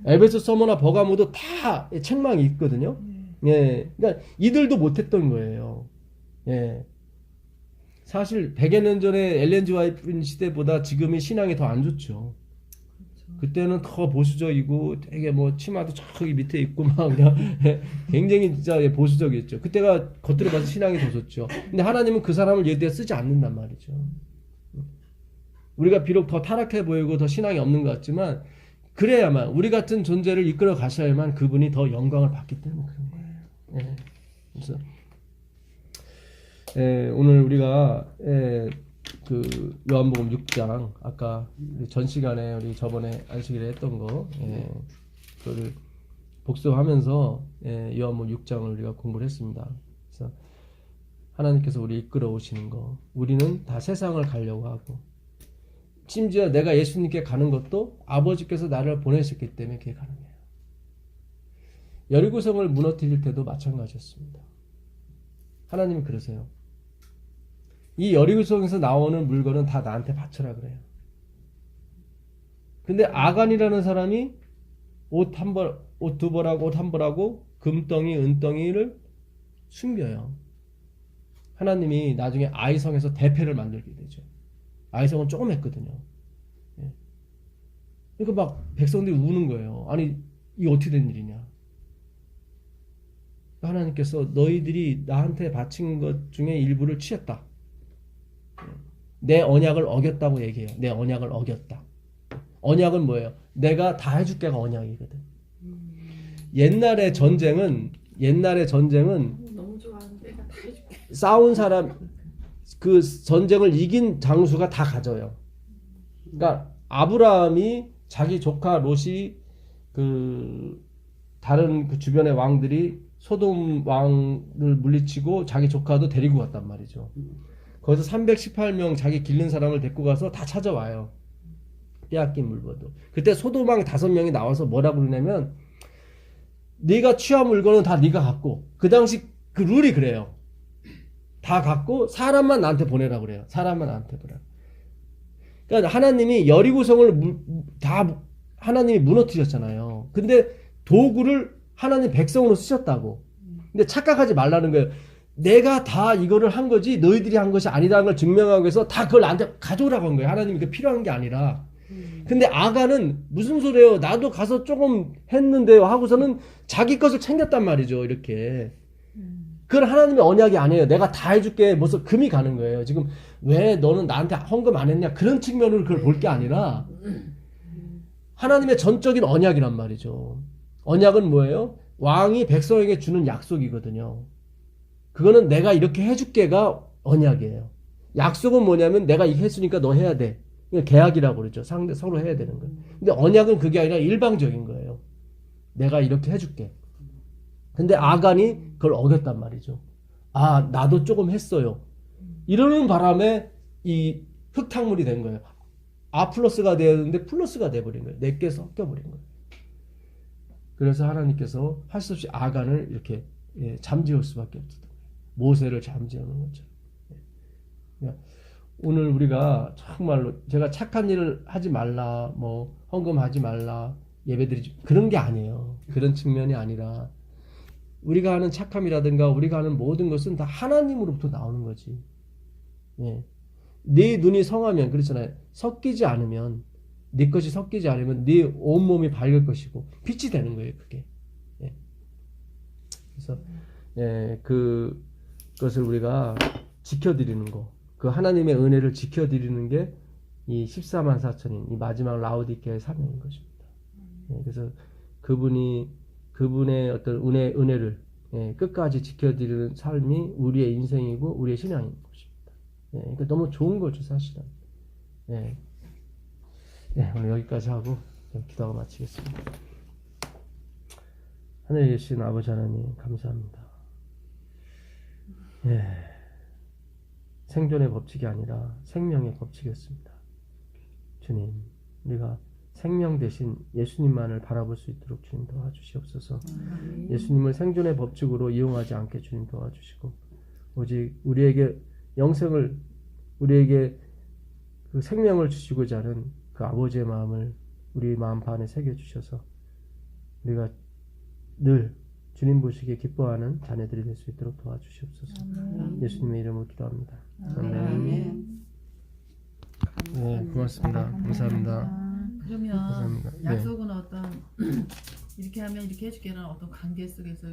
에베소 서머나 버가모도 다 책망이 있거든요. 예, 그러니까 이들도 못했던 거예요. 예. 사실 100여 년 전에 엘렌 지 화이트 시대보다 지금의 신앙이 더 안 좋죠. 그때는 더 보수적이고 되게 뭐 치마도 저기 밑에 있고 막 그냥 굉장히 진짜 보수적이었죠. 그때가 겉으로 봐서 신앙이 더 좋죠. 근데 하나님은 그 사람을 예대에 쓰지 않는단 말이죠. 우리가 비록 더 타락해 보이고 더 신앙이 없는 것 같지만 그래야만 우리 같은 존재를 이끌어 가셔야만 그분이 더 영광을 받기 때문에 그런 거예요. 예. 그래서 오늘 우리가 그 요한복음 6장 아까 전 시간에 우리 저번에 안식일에 했던 거 그거를 복습하면서 요한복음 6장을 우리가 공부를 했습니다. 그래서 하나님께서 우리 이끌어 오시는 거 우리는 다 세상을 가려고 하고 심지어 내가 예수님께 가는 것도 아버지께서 나를 보내셨기 때문에 그게 가능해요. 여리고성을 무너뜨릴 때도 마찬가지였습니다. 하나님이 그러세요. 이 여리고성에서 나오는 물건은 다 나한테 바쳐라 그래요. 근데 아간이라는 사람이 옷 두 벌하고 옷 한 벌하고 금덩이 은덩이를 숨겨요. 하나님이 나중에 아이성에서 대패를 만들게 되죠. 아이성은 조그맸거든요. 예. 그러니까 막 백성들이 우는 거예요. 아니 이게 어떻게 된 일이냐. 하나님께서 너희들이 나한테 바친 것 중에 일부를 취했다. 내 언약을 어겼다고 얘기해요. 내 언약을 어겼다. 언약은 뭐예요? 내가 다 해줄게가 언약이거든. 옛날의 전쟁은 너무 좋아하는데 내가 다 해줄게. 싸운 사람 그 전쟁을 이긴 장수가 다 가져요. 그러니까 아브라함이 자기 조카 롯이 그 다른 그 주변의 왕들이 소돔 왕을 물리치고 자기 조카도 데리고 갔단 말이죠. 거기서 318명 자기 길른 사람을 데리고 가서 다 찾아와요. 빼앗긴 물건도. 그때 소돔 왕 5명이 나와서 뭐라고 그러냐면 네가 취한 물건은 다 네가 갖고, 그 당시 그 룰이 그래요. 다 갖고 사람만 나한테 보내라고 그래요. 사람만 나한테 보내라. 그러니까 하나님이 여리고성을 다 하나님이 무너뜨렸잖아요. 근데 도구를 하나님 백성으로 쓰셨다고. 근데 착각하지 말라는 거예요. 내가 다 이거를 한 거지 너희들이 한 것이 아니라는 걸 증명하기 위해서 다 그걸 나한테 가져오라고 한 거예요. 하나님이 그게 필요한 게 아니라. 근데 아간은 무슨 소리예요? 나도 가서 조금 했는데요 하고서는 자기 것을 챙겼단 말이죠. 이렇게. 그건 하나님의 언약이 아니에요. 내가 다 해줄게. 무슨 금이 가는 거예요. 지금 왜 너는 나한테 헌금 안 했냐? 그런 측면으로 그걸 볼 게 아니라 하나님의 전적인 언약이란 말이죠. 언약은 뭐예요? 왕이 백성에게 주는 약속이거든요. 그거는 내가 이렇게 해줄게가 언약이에요. 약속은 뭐냐면 내가 이렇게 했으니까 너 해야 돼. 계약이라고 그러죠. 서로 해야 되는 거예요. 근데 언약은 그게 아니라 일방적인 거예요. 내가 이렇게 해줄게. 근데 아간이 그걸 어겼단 말이죠. 아, 나도 조금 했어요. 이러는 바람에 이 흙탕물이 된 거예요. 아 플러스가 돼야 되는데 플러스가 돼버린 거예요. 내게 섞여버린 거예요. 그래서 하나님께서 할 수 없이 아간을 이렇게 잠재울 수밖에 없었던 거예요. 모세를 잠재우는 거죠. 오늘 우리가 정말로 제가 착한 일을 하지 말라, 뭐 헌금하지 말라, 예배드리지 그런 게 아니에요. 그런 측면이 아니라 우리가 하는 착함이라든가 우리가 하는 모든 것은 다 하나님으로부터 나오는 거지. 예. 네 눈이 성하면 그렇잖아요. 섞이지 않으면 네 것이 섞이지 않으면 네 온몸이 밝을 것이고 빛이 되는 거예요. 그게. 예. 그래서 그것을 우리가 지켜드리는 거, 그 하나님의 은혜를 지켜드리는 게 이 14만 4천인 이 마지막 라오디게의 사명인 것입니다. 예. 그래서 그분의 어떤 은혜를 끝까지 지켜드리는 삶이 우리의 인생이고 우리의 신앙인 것입니다. 그러니까 너무 좋은 거죠, 사실은. 오늘 여기까지 하고 기도하고 마치겠습니다. 하늘에 계신 아버지 하나님 감사합니다. 생존의 법칙이 아니라 생명의 법칙이었습니다. 주님, 우리가 생명 대신 예수님만을 바라볼 수 있도록 주님 도와주시옵소서. 예수님을 생존의 법칙으로 이용하지 않게 주님 도와주시고 오직 우리에게 영생을, 우리에게 그 생명을 주시고자 하는 그 아버지의 마음을 우리 마음 안에 새겨주셔서 우리가 늘 주님 보시기에 기뻐하는 자녀들이 될 수 있도록 도와주시옵소서. 예수님의 이름으로 기도합니다. 아멘. 네, 고맙습니다. 감사합니다. 그러면 감사합니다. 네. 약속은 어떤 이렇게 하면 이렇게 해줄게라는 어떤 관계 속에서